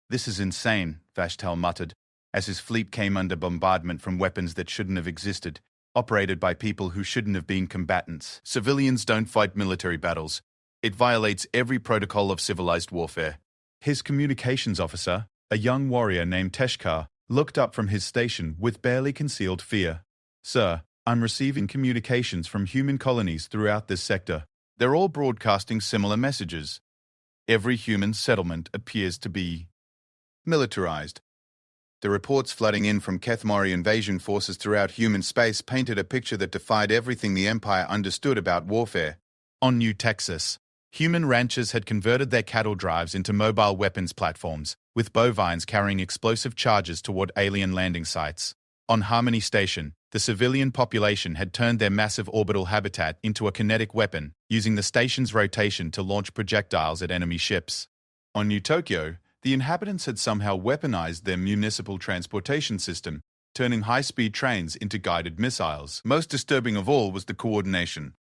"This is insane," Vashtel muttered, as his fleet came under bombardment from weapons that shouldn't have existed, operated by people who shouldn't have been combatants. "Civilians don't fight military battles. It violates every protocol of civilized warfare." His communications officer, a young warrior named Teshkar, looked up from his station with barely concealed fear. "Sir, I'm receiving communications from human colonies throughout this sector. They're all broadcasting similar messages. Every human settlement appears to be militarized." The reports flooding in from Kethmori invasion forces throughout human space painted a picture that defied everything the Empire understood about warfare. On New Texas, Human ranchers had converted their cattle drives into mobile weapons platforms, with bovines carrying explosive charges toward alien landing sites. On Harmony Station, the civilian population had turned their massive orbital habitat into a kinetic weapon, using the station's rotation to launch projectiles at enemy ships. On New Tokyo, the inhabitants had somehow weaponized their municipal transportation system, turning high-speed trains into guided missiles. Most disturbing of all was the coordination.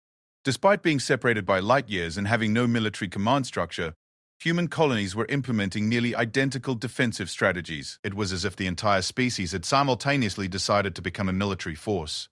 Despite being separated by light years and having no military command structure, human colonies were implementing nearly identical defensive strategies. It was as if the entire species had simultaneously decided to become a military force.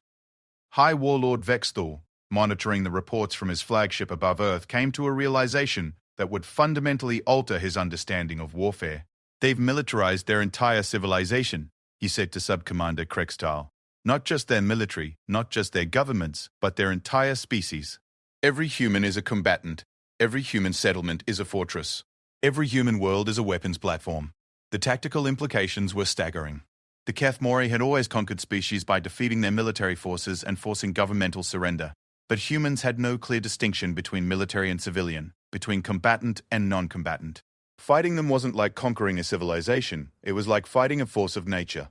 High Warlord Vexthor, monitoring the reports from his flagship above Earth, came to a realization that would fundamentally alter his understanding of warfare. "They've militarized their entire civilization," he said to Subcommander Krextal. "Not just their military, not just their governments, but their entire species. Every human is a combatant. Every human settlement is a fortress. Every human world is a weapons platform." The tactical implications were staggering. The Kethmori had always conquered species by defeating their military forces and forcing governmental surrender. But humans had no clear distinction between military and civilian, between combatant and non-combatant. Fighting them wasn't like conquering a civilization, it was like fighting a force of nature.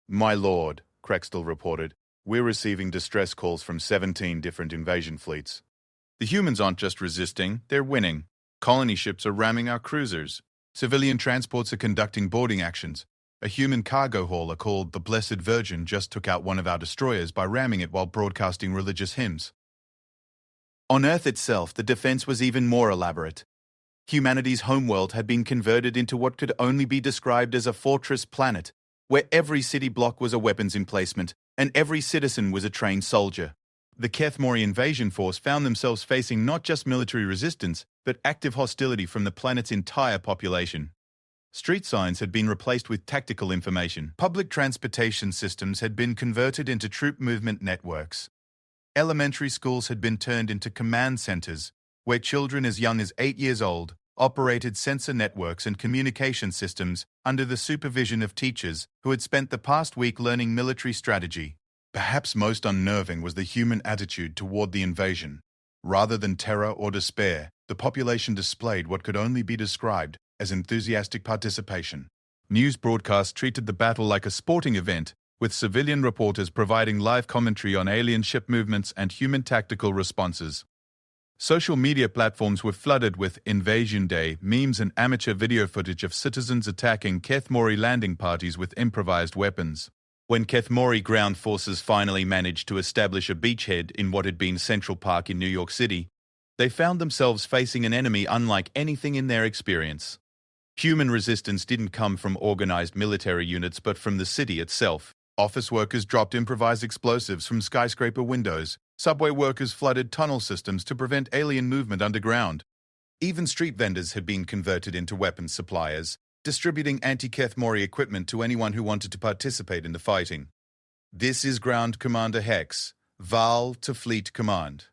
"My lord," Krextal reported, "we're receiving distress calls from 17 different invasion fleets. The humans aren't just resisting, they're winning. Colony ships are ramming our cruisers. Civilian transports are conducting boarding actions. A human cargo hauler called the Blessed Virgin just took out one of our destroyers by ramming it while broadcasting religious hymns." On Earth itself, the defense was even more elaborate. Humanity's homeworld had been converted into what could only be described as a fortress planet, where every city block was a weapons emplacement, and every citizen was a trained soldier. The Kethmori invasion force found themselves facing not just military resistance, but active hostility from the planet's entire population. Street signs had been replaced with tactical information. Public transportation systems had been converted into troop movement networks. Elementary schools had been turned into command centers, where children as young as 8 years old operated sensor networks and communication systems under the supervision of teachers who had spent the past week learning military strategy. Perhaps most unnerving was the human attitude toward the invasion. Rather than terror or despair, the population displayed what could only be described as enthusiastic participation. News broadcasts treated the battle like a sporting event, with civilian reporters providing live commentary on alien ship movements and human tactical responses. Social media platforms were flooded with Invasion Day memes and amateur video footage of citizens attacking Kethmori landing parties with improvised weapons. When Kethmori ground forces finally managed to establish a beachhead in what had been Central Park in New York City, they found themselves facing an enemy unlike anything in their experience. Human resistance didn't come from organized military units but from the city itself. Office workers dropped improvised explosives from skyscraper windows. Subway workers flooded tunnel systems to prevent alien movement underground. Even street vendors had been converted into weapons suppliers, distributing anti-Kethmori equipment to anyone who wanted to participate in the fighting. "This is Ground Commander Hex, Val to Fleet Command,"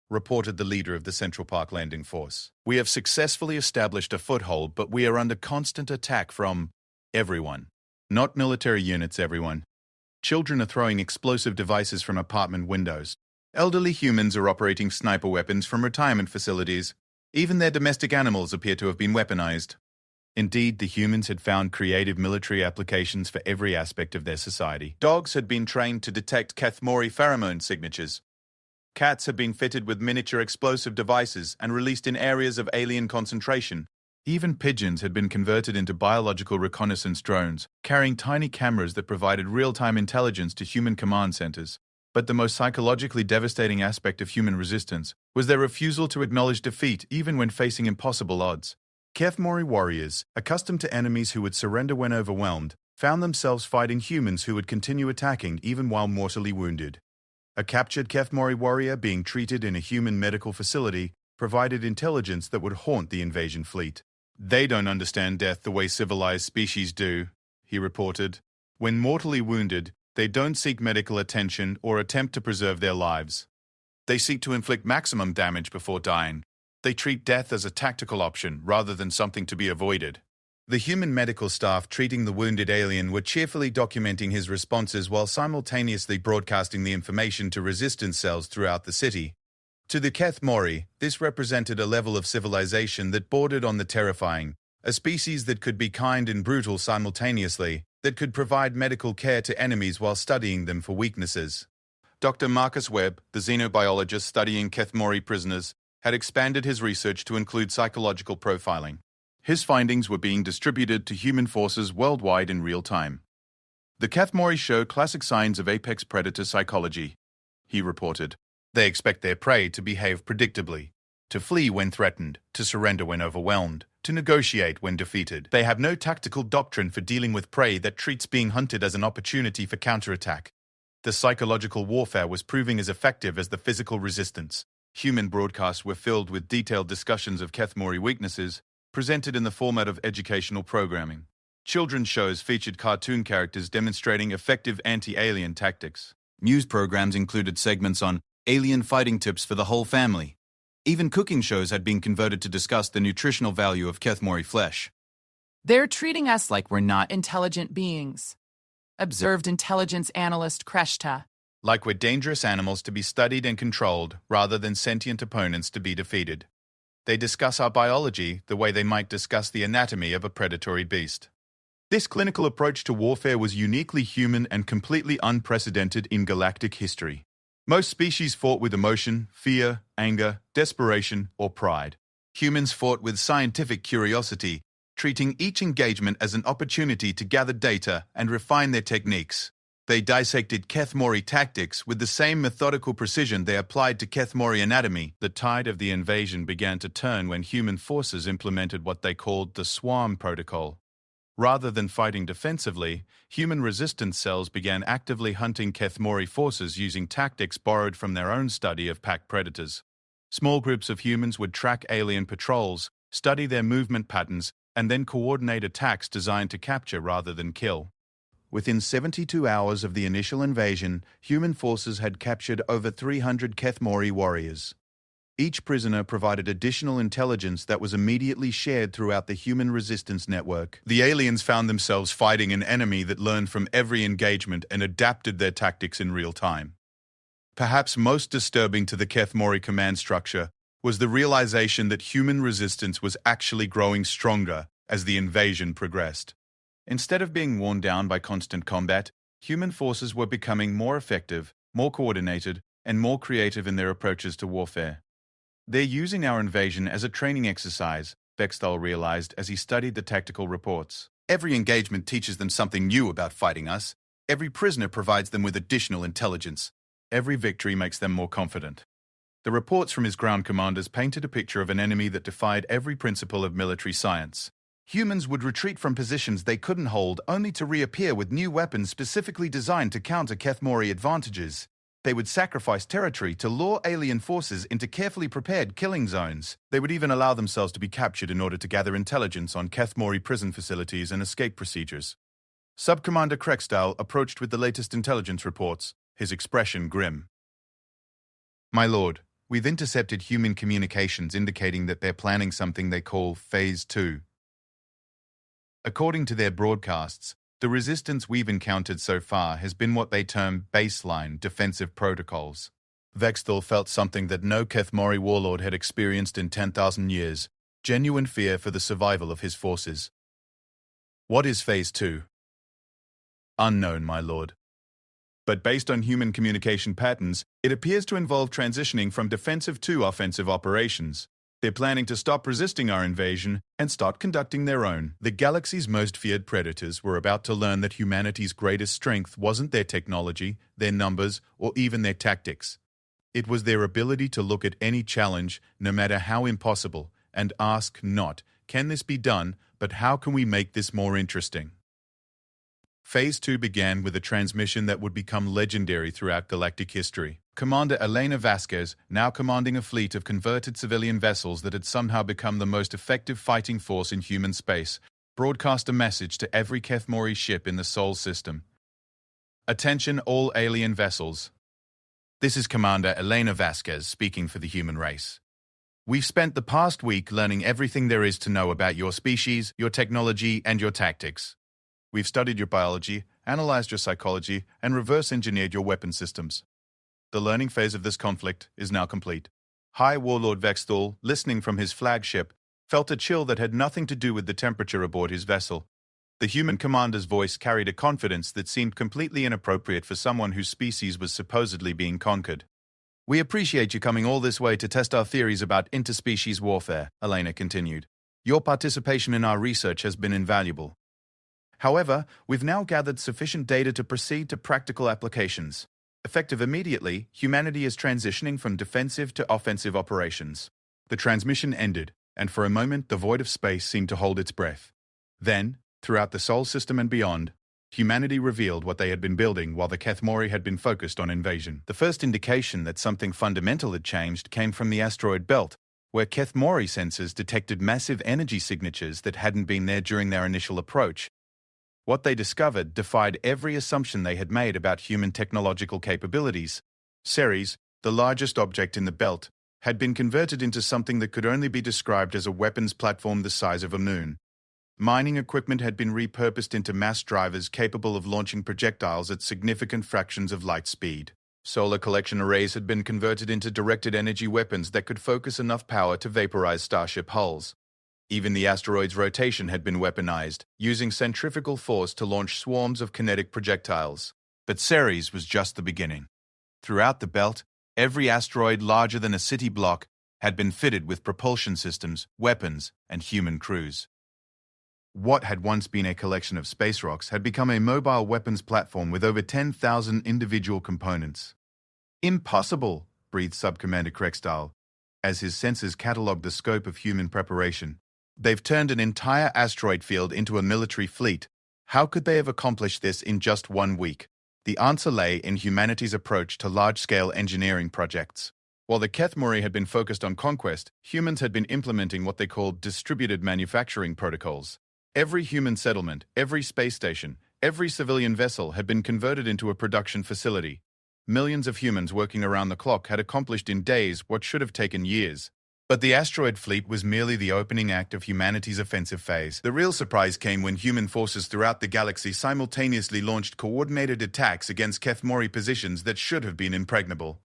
reported the leader of the Central Park Landing Force. "We have successfully established a foothold, but we are under constant attack from everyone. Not military units, everyone. Children are throwing explosive devices from apartment windows. Elderly humans are operating sniper weapons from retirement facilities. Even their domestic animals appear to have been weaponized." Indeed, the humans had found creative military applications for every aspect of their society. Dogs had been trained to detect Kethmori pheromone signatures. Cats had been fitted with miniature explosive devices and released in areas of alien concentration. Even pigeons had been converted into biological reconnaissance drones, carrying tiny cameras that provided real-time intelligence to human command centers. But the most psychologically devastating aspect of human resistance was their refusal to acknowledge defeat even when facing impossible odds. Kethmori warriors, accustomed to enemies who would surrender when overwhelmed, found themselves fighting humans who would continue attacking even while mortally wounded. A captured Kethmori warrior being treated in a human medical facility provided intelligence that would haunt the invasion fleet. "They don't understand death the way civilized species do," he reported. "When mortally wounded, they don't seek medical attention or attempt to preserve their lives. They seek to inflict maximum damage before dying. They treat death as a tactical option rather than something to be avoided." The human medical staff treating the wounded alien were cheerfully documenting his responses while simultaneously broadcasting the information to resistance cells throughout the city. To the Keth Mori, this represented a level of civilization that bordered on the terrifying, a species that could be kind and brutal simultaneously, that could provide medical care to enemies while studying them for weaknesses. Dr. Marcus Webb, the xenobiologist studying Keth Mori prisoners, had expanded his research to include psychological profiling. His findings were being distributed to human forces worldwide in real time. The Keth Mori show classic signs of apex predator psychology, he reported. They expect their prey to behave predictably, to flee when threatened, to surrender when overwhelmed, to negotiate when defeated. They have no tactical doctrine for dealing with prey that treats being hunted as an opportunity for counterattack. The psychological warfare was proving as effective as the physical resistance. Human broadcasts were filled with detailed discussions of Keth Mori weaknesses, presented in the format of educational programming. Children's shows featured cartoon characters demonstrating effective anti-alien tactics. News programs included segments on alien fighting tips for the whole family. Even cooking shows had been converted to discuss the nutritional value of Keth Mori flesh. They're treating us like we're not intelligent beings, observed intelligence analyst Kreshta. Like we're dangerous animals to be studied and controlled rather than sentient opponents to be defeated. They discuss our biology the way they might discuss the anatomy of a predatory beast. This clinical approach to warfare was uniquely human and completely unprecedented in galactic history. Most species fought with emotion, fear, anger, desperation, or pride. Humans fought with scientific curiosity, treating each engagement as an opportunity to gather data and refine their techniques. They dissected Keth Mori tactics with the same methodical precision they applied to Keth Mori anatomy. The tide of the invasion began to turn when human forces implemented what they called the swarm protocol. Rather than fighting defensively, human resistance cells began actively hunting Keth Mori forces using tactics borrowed from their own study of pack predators. Small groups of humans would track alien patrols, study their movement patterns, and then coordinate attacks designed to capture rather than kill. Within 72 hours of the initial invasion, human forces had captured over 300 Keth Mori warriors. Each prisoner provided additional intelligence that was immediately shared throughout the human resistance network. The aliens found themselves fighting an enemy that learned from every engagement and adapted their tactics in real time. Perhaps most disturbing to the Keth Mori command structure was the realization that human resistance was actually growing stronger as the invasion progressed. Instead of being worn down by constant combat, human forces were becoming more effective, more coordinated, and more creative in their approaches to warfare. They're using our invasion as a training exercise, Bexthal realized as he studied the tactical reports. Every engagement teaches them something new about fighting us. Every prisoner provides them with additional intelligence. Every victory makes them more confident. The reports from his ground commanders painted a picture of an enemy that defied every principle of military science. Humans would retreat from positions they couldn't hold only to reappear with new weapons specifically designed to counter Keth Mori advantages. They would sacrifice territory to lure alien forces into carefully prepared killing zones. They would even allow themselves to be captured in order to gather intelligence on Keth Mori prison facilities and escape procedures. Subcommander Krextal approached with the latest intelligence reports, his expression grim. My lord, we've intercepted human communications indicating that they're planning something they call Phase 2. According to their broadcasts, the resistance we've encountered so far has been what they term baseline defensive protocols. Vexthal felt something that no Keth Mori warlord had experienced in 10,000 years, genuine fear for the survival of his forces. What is Phase 2? Unknown, my lord. But based on human communication patterns, it appears to involve transitioning from defensive to offensive operations. They're planning to stop resisting our invasion and start conducting their own. The galaxy's most feared predators were about to learn that humanity's greatest strength wasn't their technology, their numbers, or even their tactics. It was their ability to look at any challenge, no matter how impossible, and ask not, can this be done, but how can we make this more interesting? Phase 2 began with a transmission that would become legendary throughout galactic history. Commander Elena Vasquez, now commanding a fleet of converted civilian vessels that had somehow become the most effective fighting force in human space, broadcast a message to every Keth Mori ship in the Sol system. Attention all alien vessels. This is Commander Elena Vasquez speaking for the human race. We've spent the past week learning everything there is to know about your species, your technology, and your tactics. We've studied your biology, analyzed your psychology, and reverse-engineered your weapon systems. The learning phase of this conflict is now complete. High Warlord Vexthal, listening from his flagship, felt a chill that had nothing to do with the temperature aboard his vessel. The human commander's voice carried a confidence that seemed completely inappropriate for someone whose species was supposedly being conquered. "We appreciate you coming all this way to test our theories about interspecies warfare," Elena continued. "Your participation in our research has been invaluable. However, we've now gathered sufficient data to proceed to practical applications. Effective immediately, humanity is transitioning from defensive to offensive operations." The transmission ended, and for a moment the void of space seemed to hold its breath. Then, throughout the Sol system and beyond, humanity revealed what they had been building while the Kethmori had been focused on invasion. The first indication that something fundamental had changed came from the asteroid belt, where Kethmori sensors detected massive energy signatures that hadn't been there during their initial approach. What they discovered defied every assumption they had made about human technological capabilities. Ceres, the largest object in the belt, had been converted into something that could only be described as a weapons platform the size of a moon. Mining equipment had been repurposed into mass drivers capable of launching projectiles at significant fractions of light speed. Solar collection arrays had been converted into directed energy weapons that could focus enough power to vaporize starship hulls. Even the asteroid's rotation had been weaponized, using centrifugal force to launch swarms of kinetic projectiles. But Ceres was just the beginning. Throughout the belt, every asteroid larger than a city block had been fitted with propulsion systems, weapons, and human crews. What had once been a collection of space rocks had become a mobile weapons platform with over 10,000 individual components. "Impossible," breathed Subcommander Krexdahl, as his sensors catalogued the scope of human preparation. "They've turned an entire asteroid field into a military fleet. How could they have accomplished this in just 1 week?" The answer lay in humanity's approach to large-scale engineering projects. While the Kethmori had been focused on conquest, humans had been implementing what they called distributed manufacturing protocols. Every human settlement, every space station, every civilian vessel had been converted into a production facility. Millions of humans working around the clock had accomplished in days what should have taken years. But the asteroid fleet was merely the opening act of humanity's offensive phase. The real surprise came when human forces throughout the galaxy simultaneously launched coordinated attacks against Kethmori positions that should have been impregnable.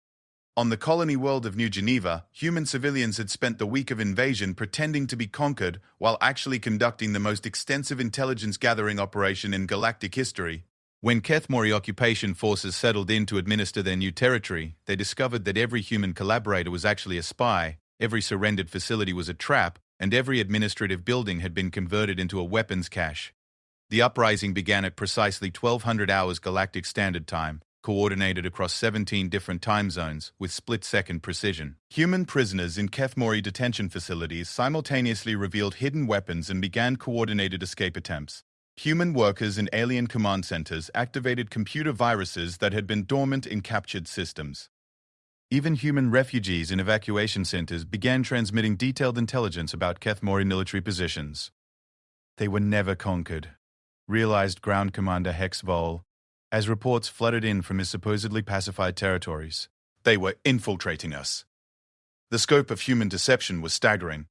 On the colony world of New Geneva, human civilians had spent the week of invasion pretending to be conquered while actually conducting the most extensive intelligence-gathering operation in galactic history. When Kethmori occupation forces settled in to administer their new territory, they discovered that every human collaborator was actually a spy, every surrendered facility was a trap, and every administrative building had been converted into a weapons cache. The uprising began at precisely 1200 hours Galactic Standard Time, coordinated across 17 different time zones with split-second precision. Human prisoners in Kethmori detention facilities simultaneously revealed hidden weapons and began coordinated escape attempts. Human workers in alien command centers activated computer viruses that had been dormant in captured systems. Even human refugees in evacuation centers began transmitting detailed intelligence about Kethmori military positions. They were never conquered, realized Ground Commander Hex Vol, as reports flooded in from his supposedly pacified territories. They were infiltrating us. The scope of human deception was staggering.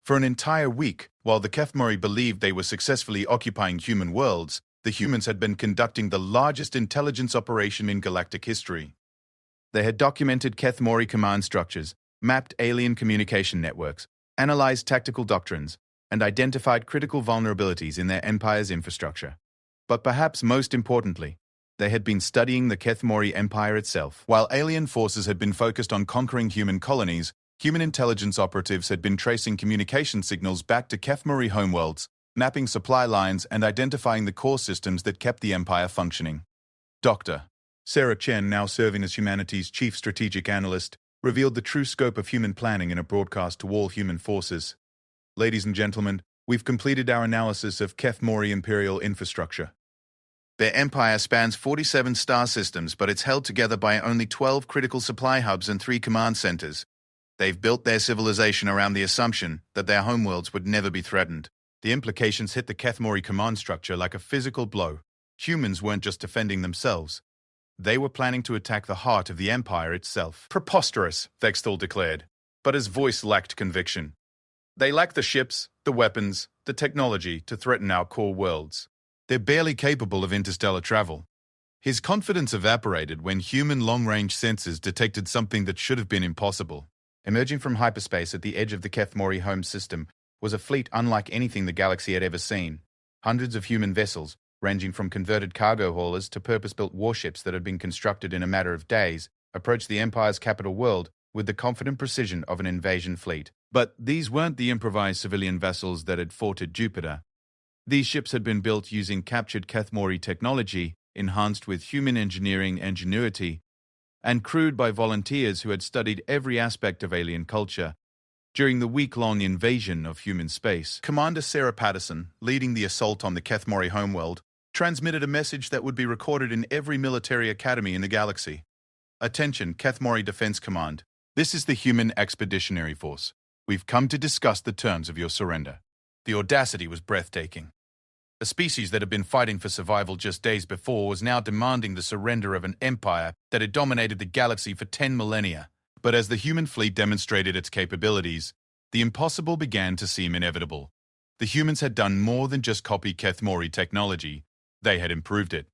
For an entire week, while the Kethmori believed they were successfully occupying human worlds, the humans had been conducting the largest intelligence operation in galactic history. They had documented Kethmori command structures, mapped alien communication networks, analyzed tactical doctrines, and identified critical vulnerabilities in their empire's infrastructure. But perhaps most importantly, they had been studying the Kethmori Empire itself. While alien forces had been focused on conquering human colonies, human intelligence operatives had been tracing communication signals back to Kethmori homeworlds, mapping supply lines and identifying the core systems that kept the Empire functioning. Dr. Sarah Chen, now serving as humanity's chief strategic analyst, revealed the true scope of human planning in a broadcast to all human forces. "Ladies and gentlemen, we've completed our analysis of Kethmori Imperial infrastructure. Their empire spans 47 star systems, but it's held together by only 12 critical supply hubs and 3 command centers. They've built their civilization around the assumption that their homeworlds would never be threatened." The implications hit the Kethmori command structure like a physical blow. Humans weren't just defending themselves. They were planning to attack the heart of the Empire itself. "Preposterous," Vexthal declared, but his voice lacked conviction. "They lack the ships, the weapons, the technology to threaten our core worlds. They're barely capable of interstellar travel." His confidence evaporated when human long-range sensors detected something that should have been impossible. Emerging from hyperspace at the edge of the Kethmori home system was a fleet unlike anything the galaxy had ever seen. Hundreds of human vessels, ranging from converted cargo haulers to purpose-built warships that had been constructed in a matter of days, approached the Empire's capital world with the confident precision of an invasion fleet. But these weren't the improvised civilian vessels that had fought at Jupiter. These ships had been built using captured Kethmori technology, enhanced with human engineering ingenuity, and crewed by volunteers who had studied every aspect of alien culture. During the week-long invasion of human space, Commander Sarah Patterson, leading the assault on the Kethmori homeworld, transmitted a message that would be recorded in every military academy in the galaxy. Attention, Kethmori Defense Command. This is the Human Expeditionary Force. We've come to discuss the terms of your surrender. The audacity was breathtaking. A species that had been fighting for survival just days before was now demanding the surrender of an empire that had dominated the galaxy for 10 millennia. But as the human fleet demonstrated its capabilities, the impossible began to seem inevitable. The humans had done more than just copy Kethmori technology. They had improved it.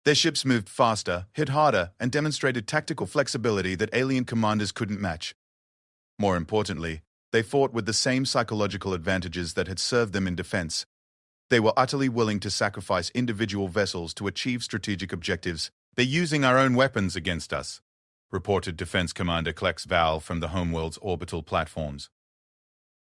Their ships moved faster, hit harder, and demonstrated tactical flexibility that alien commanders couldn't match. More importantly, they fought with the same psychological advantages that had served them in defense. They were utterly willing to sacrifice individual vessels to achieve strategic objectives. They're using our own weapons against us, reported Defense Commander Klex Val from the homeworld's orbital platforms.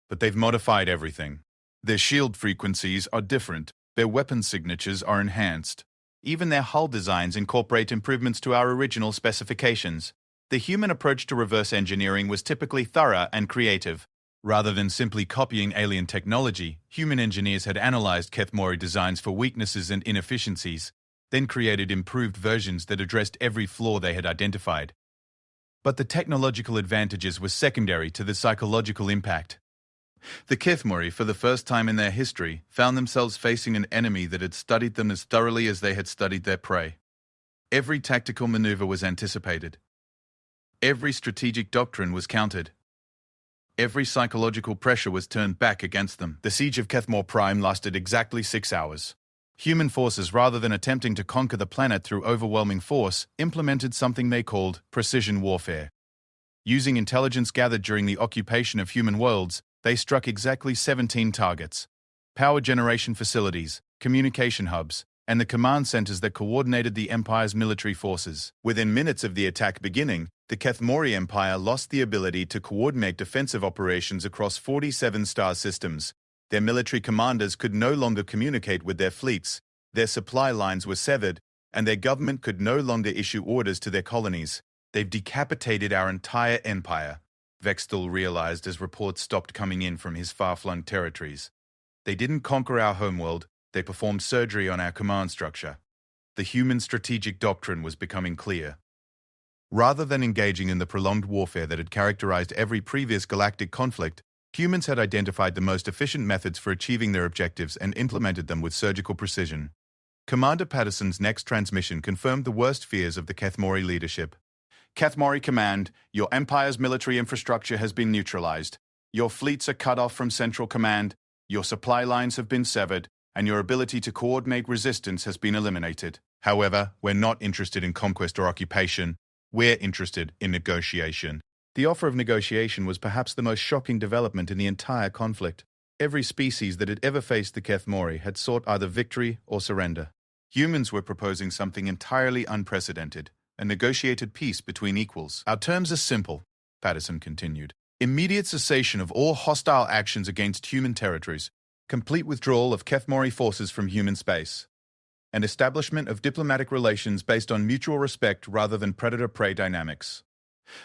But they've modified everything. Their shield frequencies are different. Their weapon signatures are enhanced. Even their hull designs incorporate improvements to our original specifications. The human approach to reverse engineering was typically thorough and creative. Rather than simply copying alien technology, human engineers had analyzed Kethmori designs for weaknesses and inefficiencies, then created improved versions that addressed every flaw they had identified. But the technological advantages were secondary to the psychological impact. The Kethmori, for the first time in their history, found themselves facing an enemy that had studied them as thoroughly as they had studied their prey. Every tactical maneuver was anticipated. Every strategic doctrine was countered. Every psychological pressure was turned back against them. The siege of Kethmor Prime lasted exactly 6 hours. Human forces, rather than attempting to conquer the planet through overwhelming force, implemented something they called precision warfare. Using intelligence gathered during the occupation of human worlds, they struck exactly 17 targets: power generation facilities, communication hubs, and the command centers that coordinated the Empire's military forces. Within minutes of the attack beginning, the Kethmori Empire lost the ability to coordinate defensive operations across 47 star systems. Their military commanders could no longer communicate with their fleets, their supply lines were severed, and their government could no longer issue orders to their colonies. They've decapitated our entire empire, Vextel realized as reports stopped coming in from his far-flung territories. They didn't conquer our homeworld, they performed surgery on our command structure. The human strategic doctrine was becoming clear. Rather than engaging in the prolonged warfare that had characterized every previous galactic conflict, humans had identified the most efficient methods for achieving their objectives and implemented them with surgical precision. Commander Patterson's next transmission confirmed the worst fears of the Kethmori leadership. Kethmori Command, your Empire's military infrastructure has been neutralized. Your fleets are cut off from Central Command, your supply lines have been severed, and your ability to coordinate resistance has been eliminated. However, we're not interested in conquest or occupation. We're interested in negotiation. The offer of negotiation was perhaps the most shocking development in the entire conflict. Every species that had ever faced the Kethmori had sought either victory or surrender. Humans were proposing something entirely unprecedented, a negotiated peace between equals. Our terms are simple, Patterson continued. Immediate cessation of all hostile actions against human territories, complete withdrawal of Kethmori forces from human space, and establishment of diplomatic relations based on mutual respect rather than predator-prey dynamics.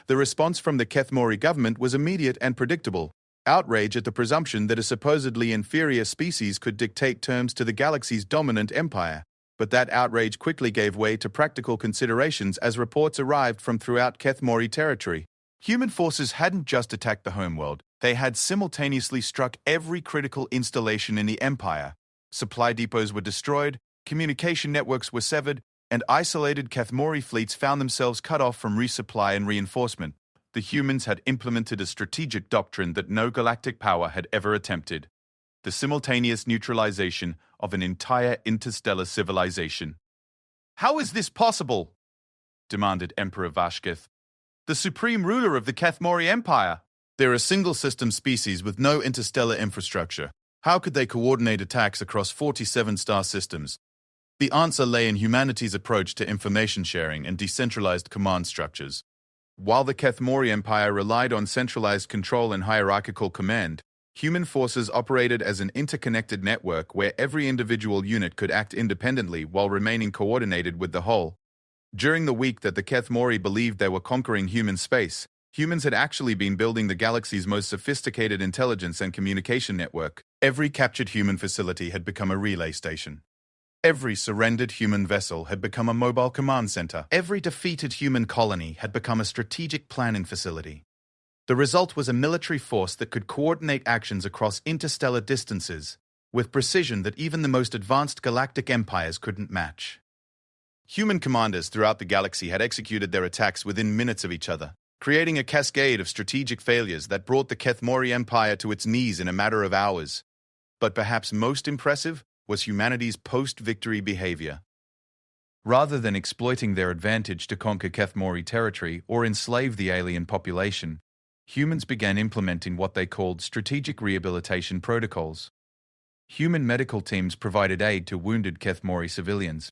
The response from the Kethmori government was immediate and predictable: outrage at the presumption that a supposedly inferior species could dictate terms to the galaxy's dominant empire. But that outrage quickly gave way to practical considerations as reports arrived from throughout Kethmori territory. Human forces hadn't just attacked the homeworld, they had simultaneously struck every critical installation in the empire. Supply depots were destroyed, communication networks were severed, and isolated Kethmori fleets found themselves cut off from resupply and reinforcement. The humans had implemented a strategic doctrine that no galactic power had ever attempted: the simultaneous neutralization of an entire interstellar civilization. "How is this possible?" demanded Emperor Vashketh, the supreme ruler of the Kethmori Empire. They're a single-system species with no interstellar infrastructure. How could they coordinate attacks across 47 star systems? The answer lay in humanity's approach to information sharing and decentralized command structures. While the Kethmori Empire relied on centralized control and hierarchical command, human forces operated as an interconnected network where every individual unit could act independently while remaining coordinated with the whole. During the week that the Kethmori believed they were conquering human space, humans had actually been building the galaxy's most sophisticated intelligence and communication network. Every captured human facility had become a relay station. Every surrendered human vessel had become a mobile command center. Every defeated human colony had become a strategic planning facility. The result was a military force that could coordinate actions across interstellar distances with precision that even the most advanced galactic empires couldn't match. Human commanders throughout the galaxy had executed their attacks within minutes of each other, creating a cascade of strategic failures that brought the Kethmori Empire to its knees in a matter of hours. But perhaps most impressive was humanity's post-victory behavior. Rather than exploiting their advantage to conquer Kethmori territory or enslave the alien population, humans began implementing what they called strategic rehabilitation protocols. Human medical teams provided aid to wounded Kethmori civilians.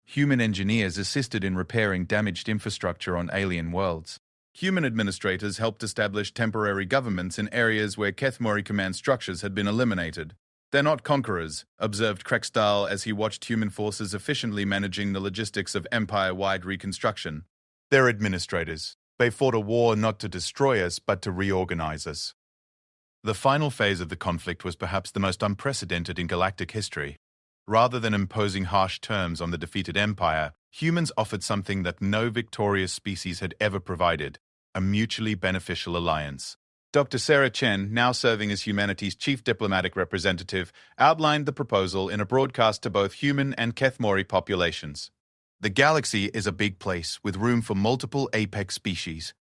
Human engineers assisted in repairing damaged infrastructure on alien worlds. Human administrators helped establish temporary governments in areas where Kethmori command structures had been eliminated. "They're not conquerors," observed Krexdal as he watched human forces efficiently managing the logistics of empire-wide reconstruction. "They're administrators. They fought a war not to destroy us, but to reorganize us." The final phase of the conflict was perhaps the most unprecedented in galactic history. Rather than imposing harsh terms on the defeated empire, humans offered something that no victorious species had ever provided: a mutually beneficial alliance. Dr. Sarah Chen, now serving as humanity's chief diplomatic representative, outlined the proposal in a broadcast to both human and Kethmori populations. "The galaxy is a big place with room for multiple apex species.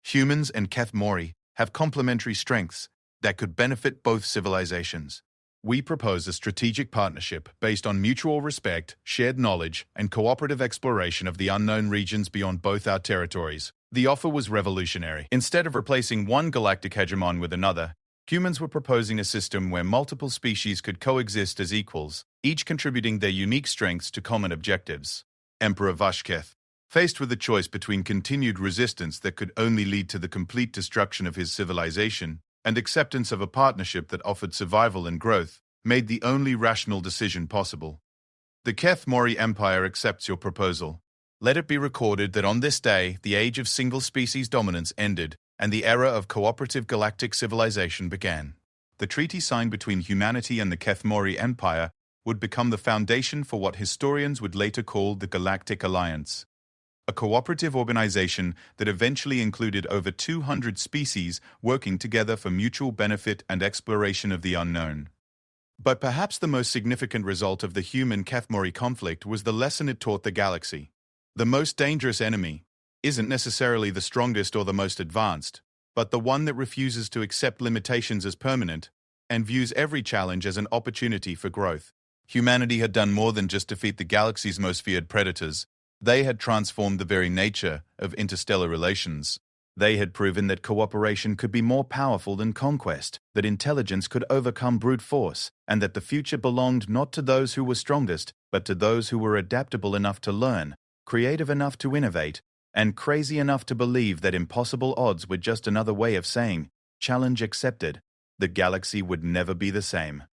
Humans and Kethmori have complementary strengths that could benefit both civilizations. We propose a strategic partnership based on mutual respect, shared knowledge, and cooperative exploration of the unknown regions beyond both our territories." The offer was revolutionary. Instead of replacing one galactic hegemon with another, humans were proposing a system where multiple species could coexist as equals, each contributing their unique strengths to common objectives. Emperor Vashketh, faced with a choice between continued resistance that could only lead to the complete destruction of his civilization and acceptance of a partnership that offered survival and growth, made the only rational decision possible. "The Kethmori Empire accepts your proposal. Let it be recorded that on this day, the age of single-species dominance ended and the era of cooperative galactic civilization began." The treaty signed between humanity and the Kethmori Empire would become the foundation for what historians would later call the Galactic Alliance, a cooperative organization that eventually included over 200 species working together for mutual benefit and exploration of the unknown. But perhaps the most significant result of the human-Kethmori conflict was the lesson it taught the galaxy. The most dangerous enemy isn't necessarily the strongest or the most advanced, but the one that refuses to accept limitations as permanent and views every challenge as an opportunity for growth. Humanity had done more than just defeat the galaxy's most feared predators. They had transformed the very nature of interstellar relations. They had proven that cooperation could be more powerful than conquest, that intelligence could overcome brute force, and that the future belonged not to those who were strongest, but to those who were adaptable enough to learn, creative enough to innovate, and crazy enough to believe that impossible odds were just another way of saying, "Challenge accepted." The galaxy would never be the same.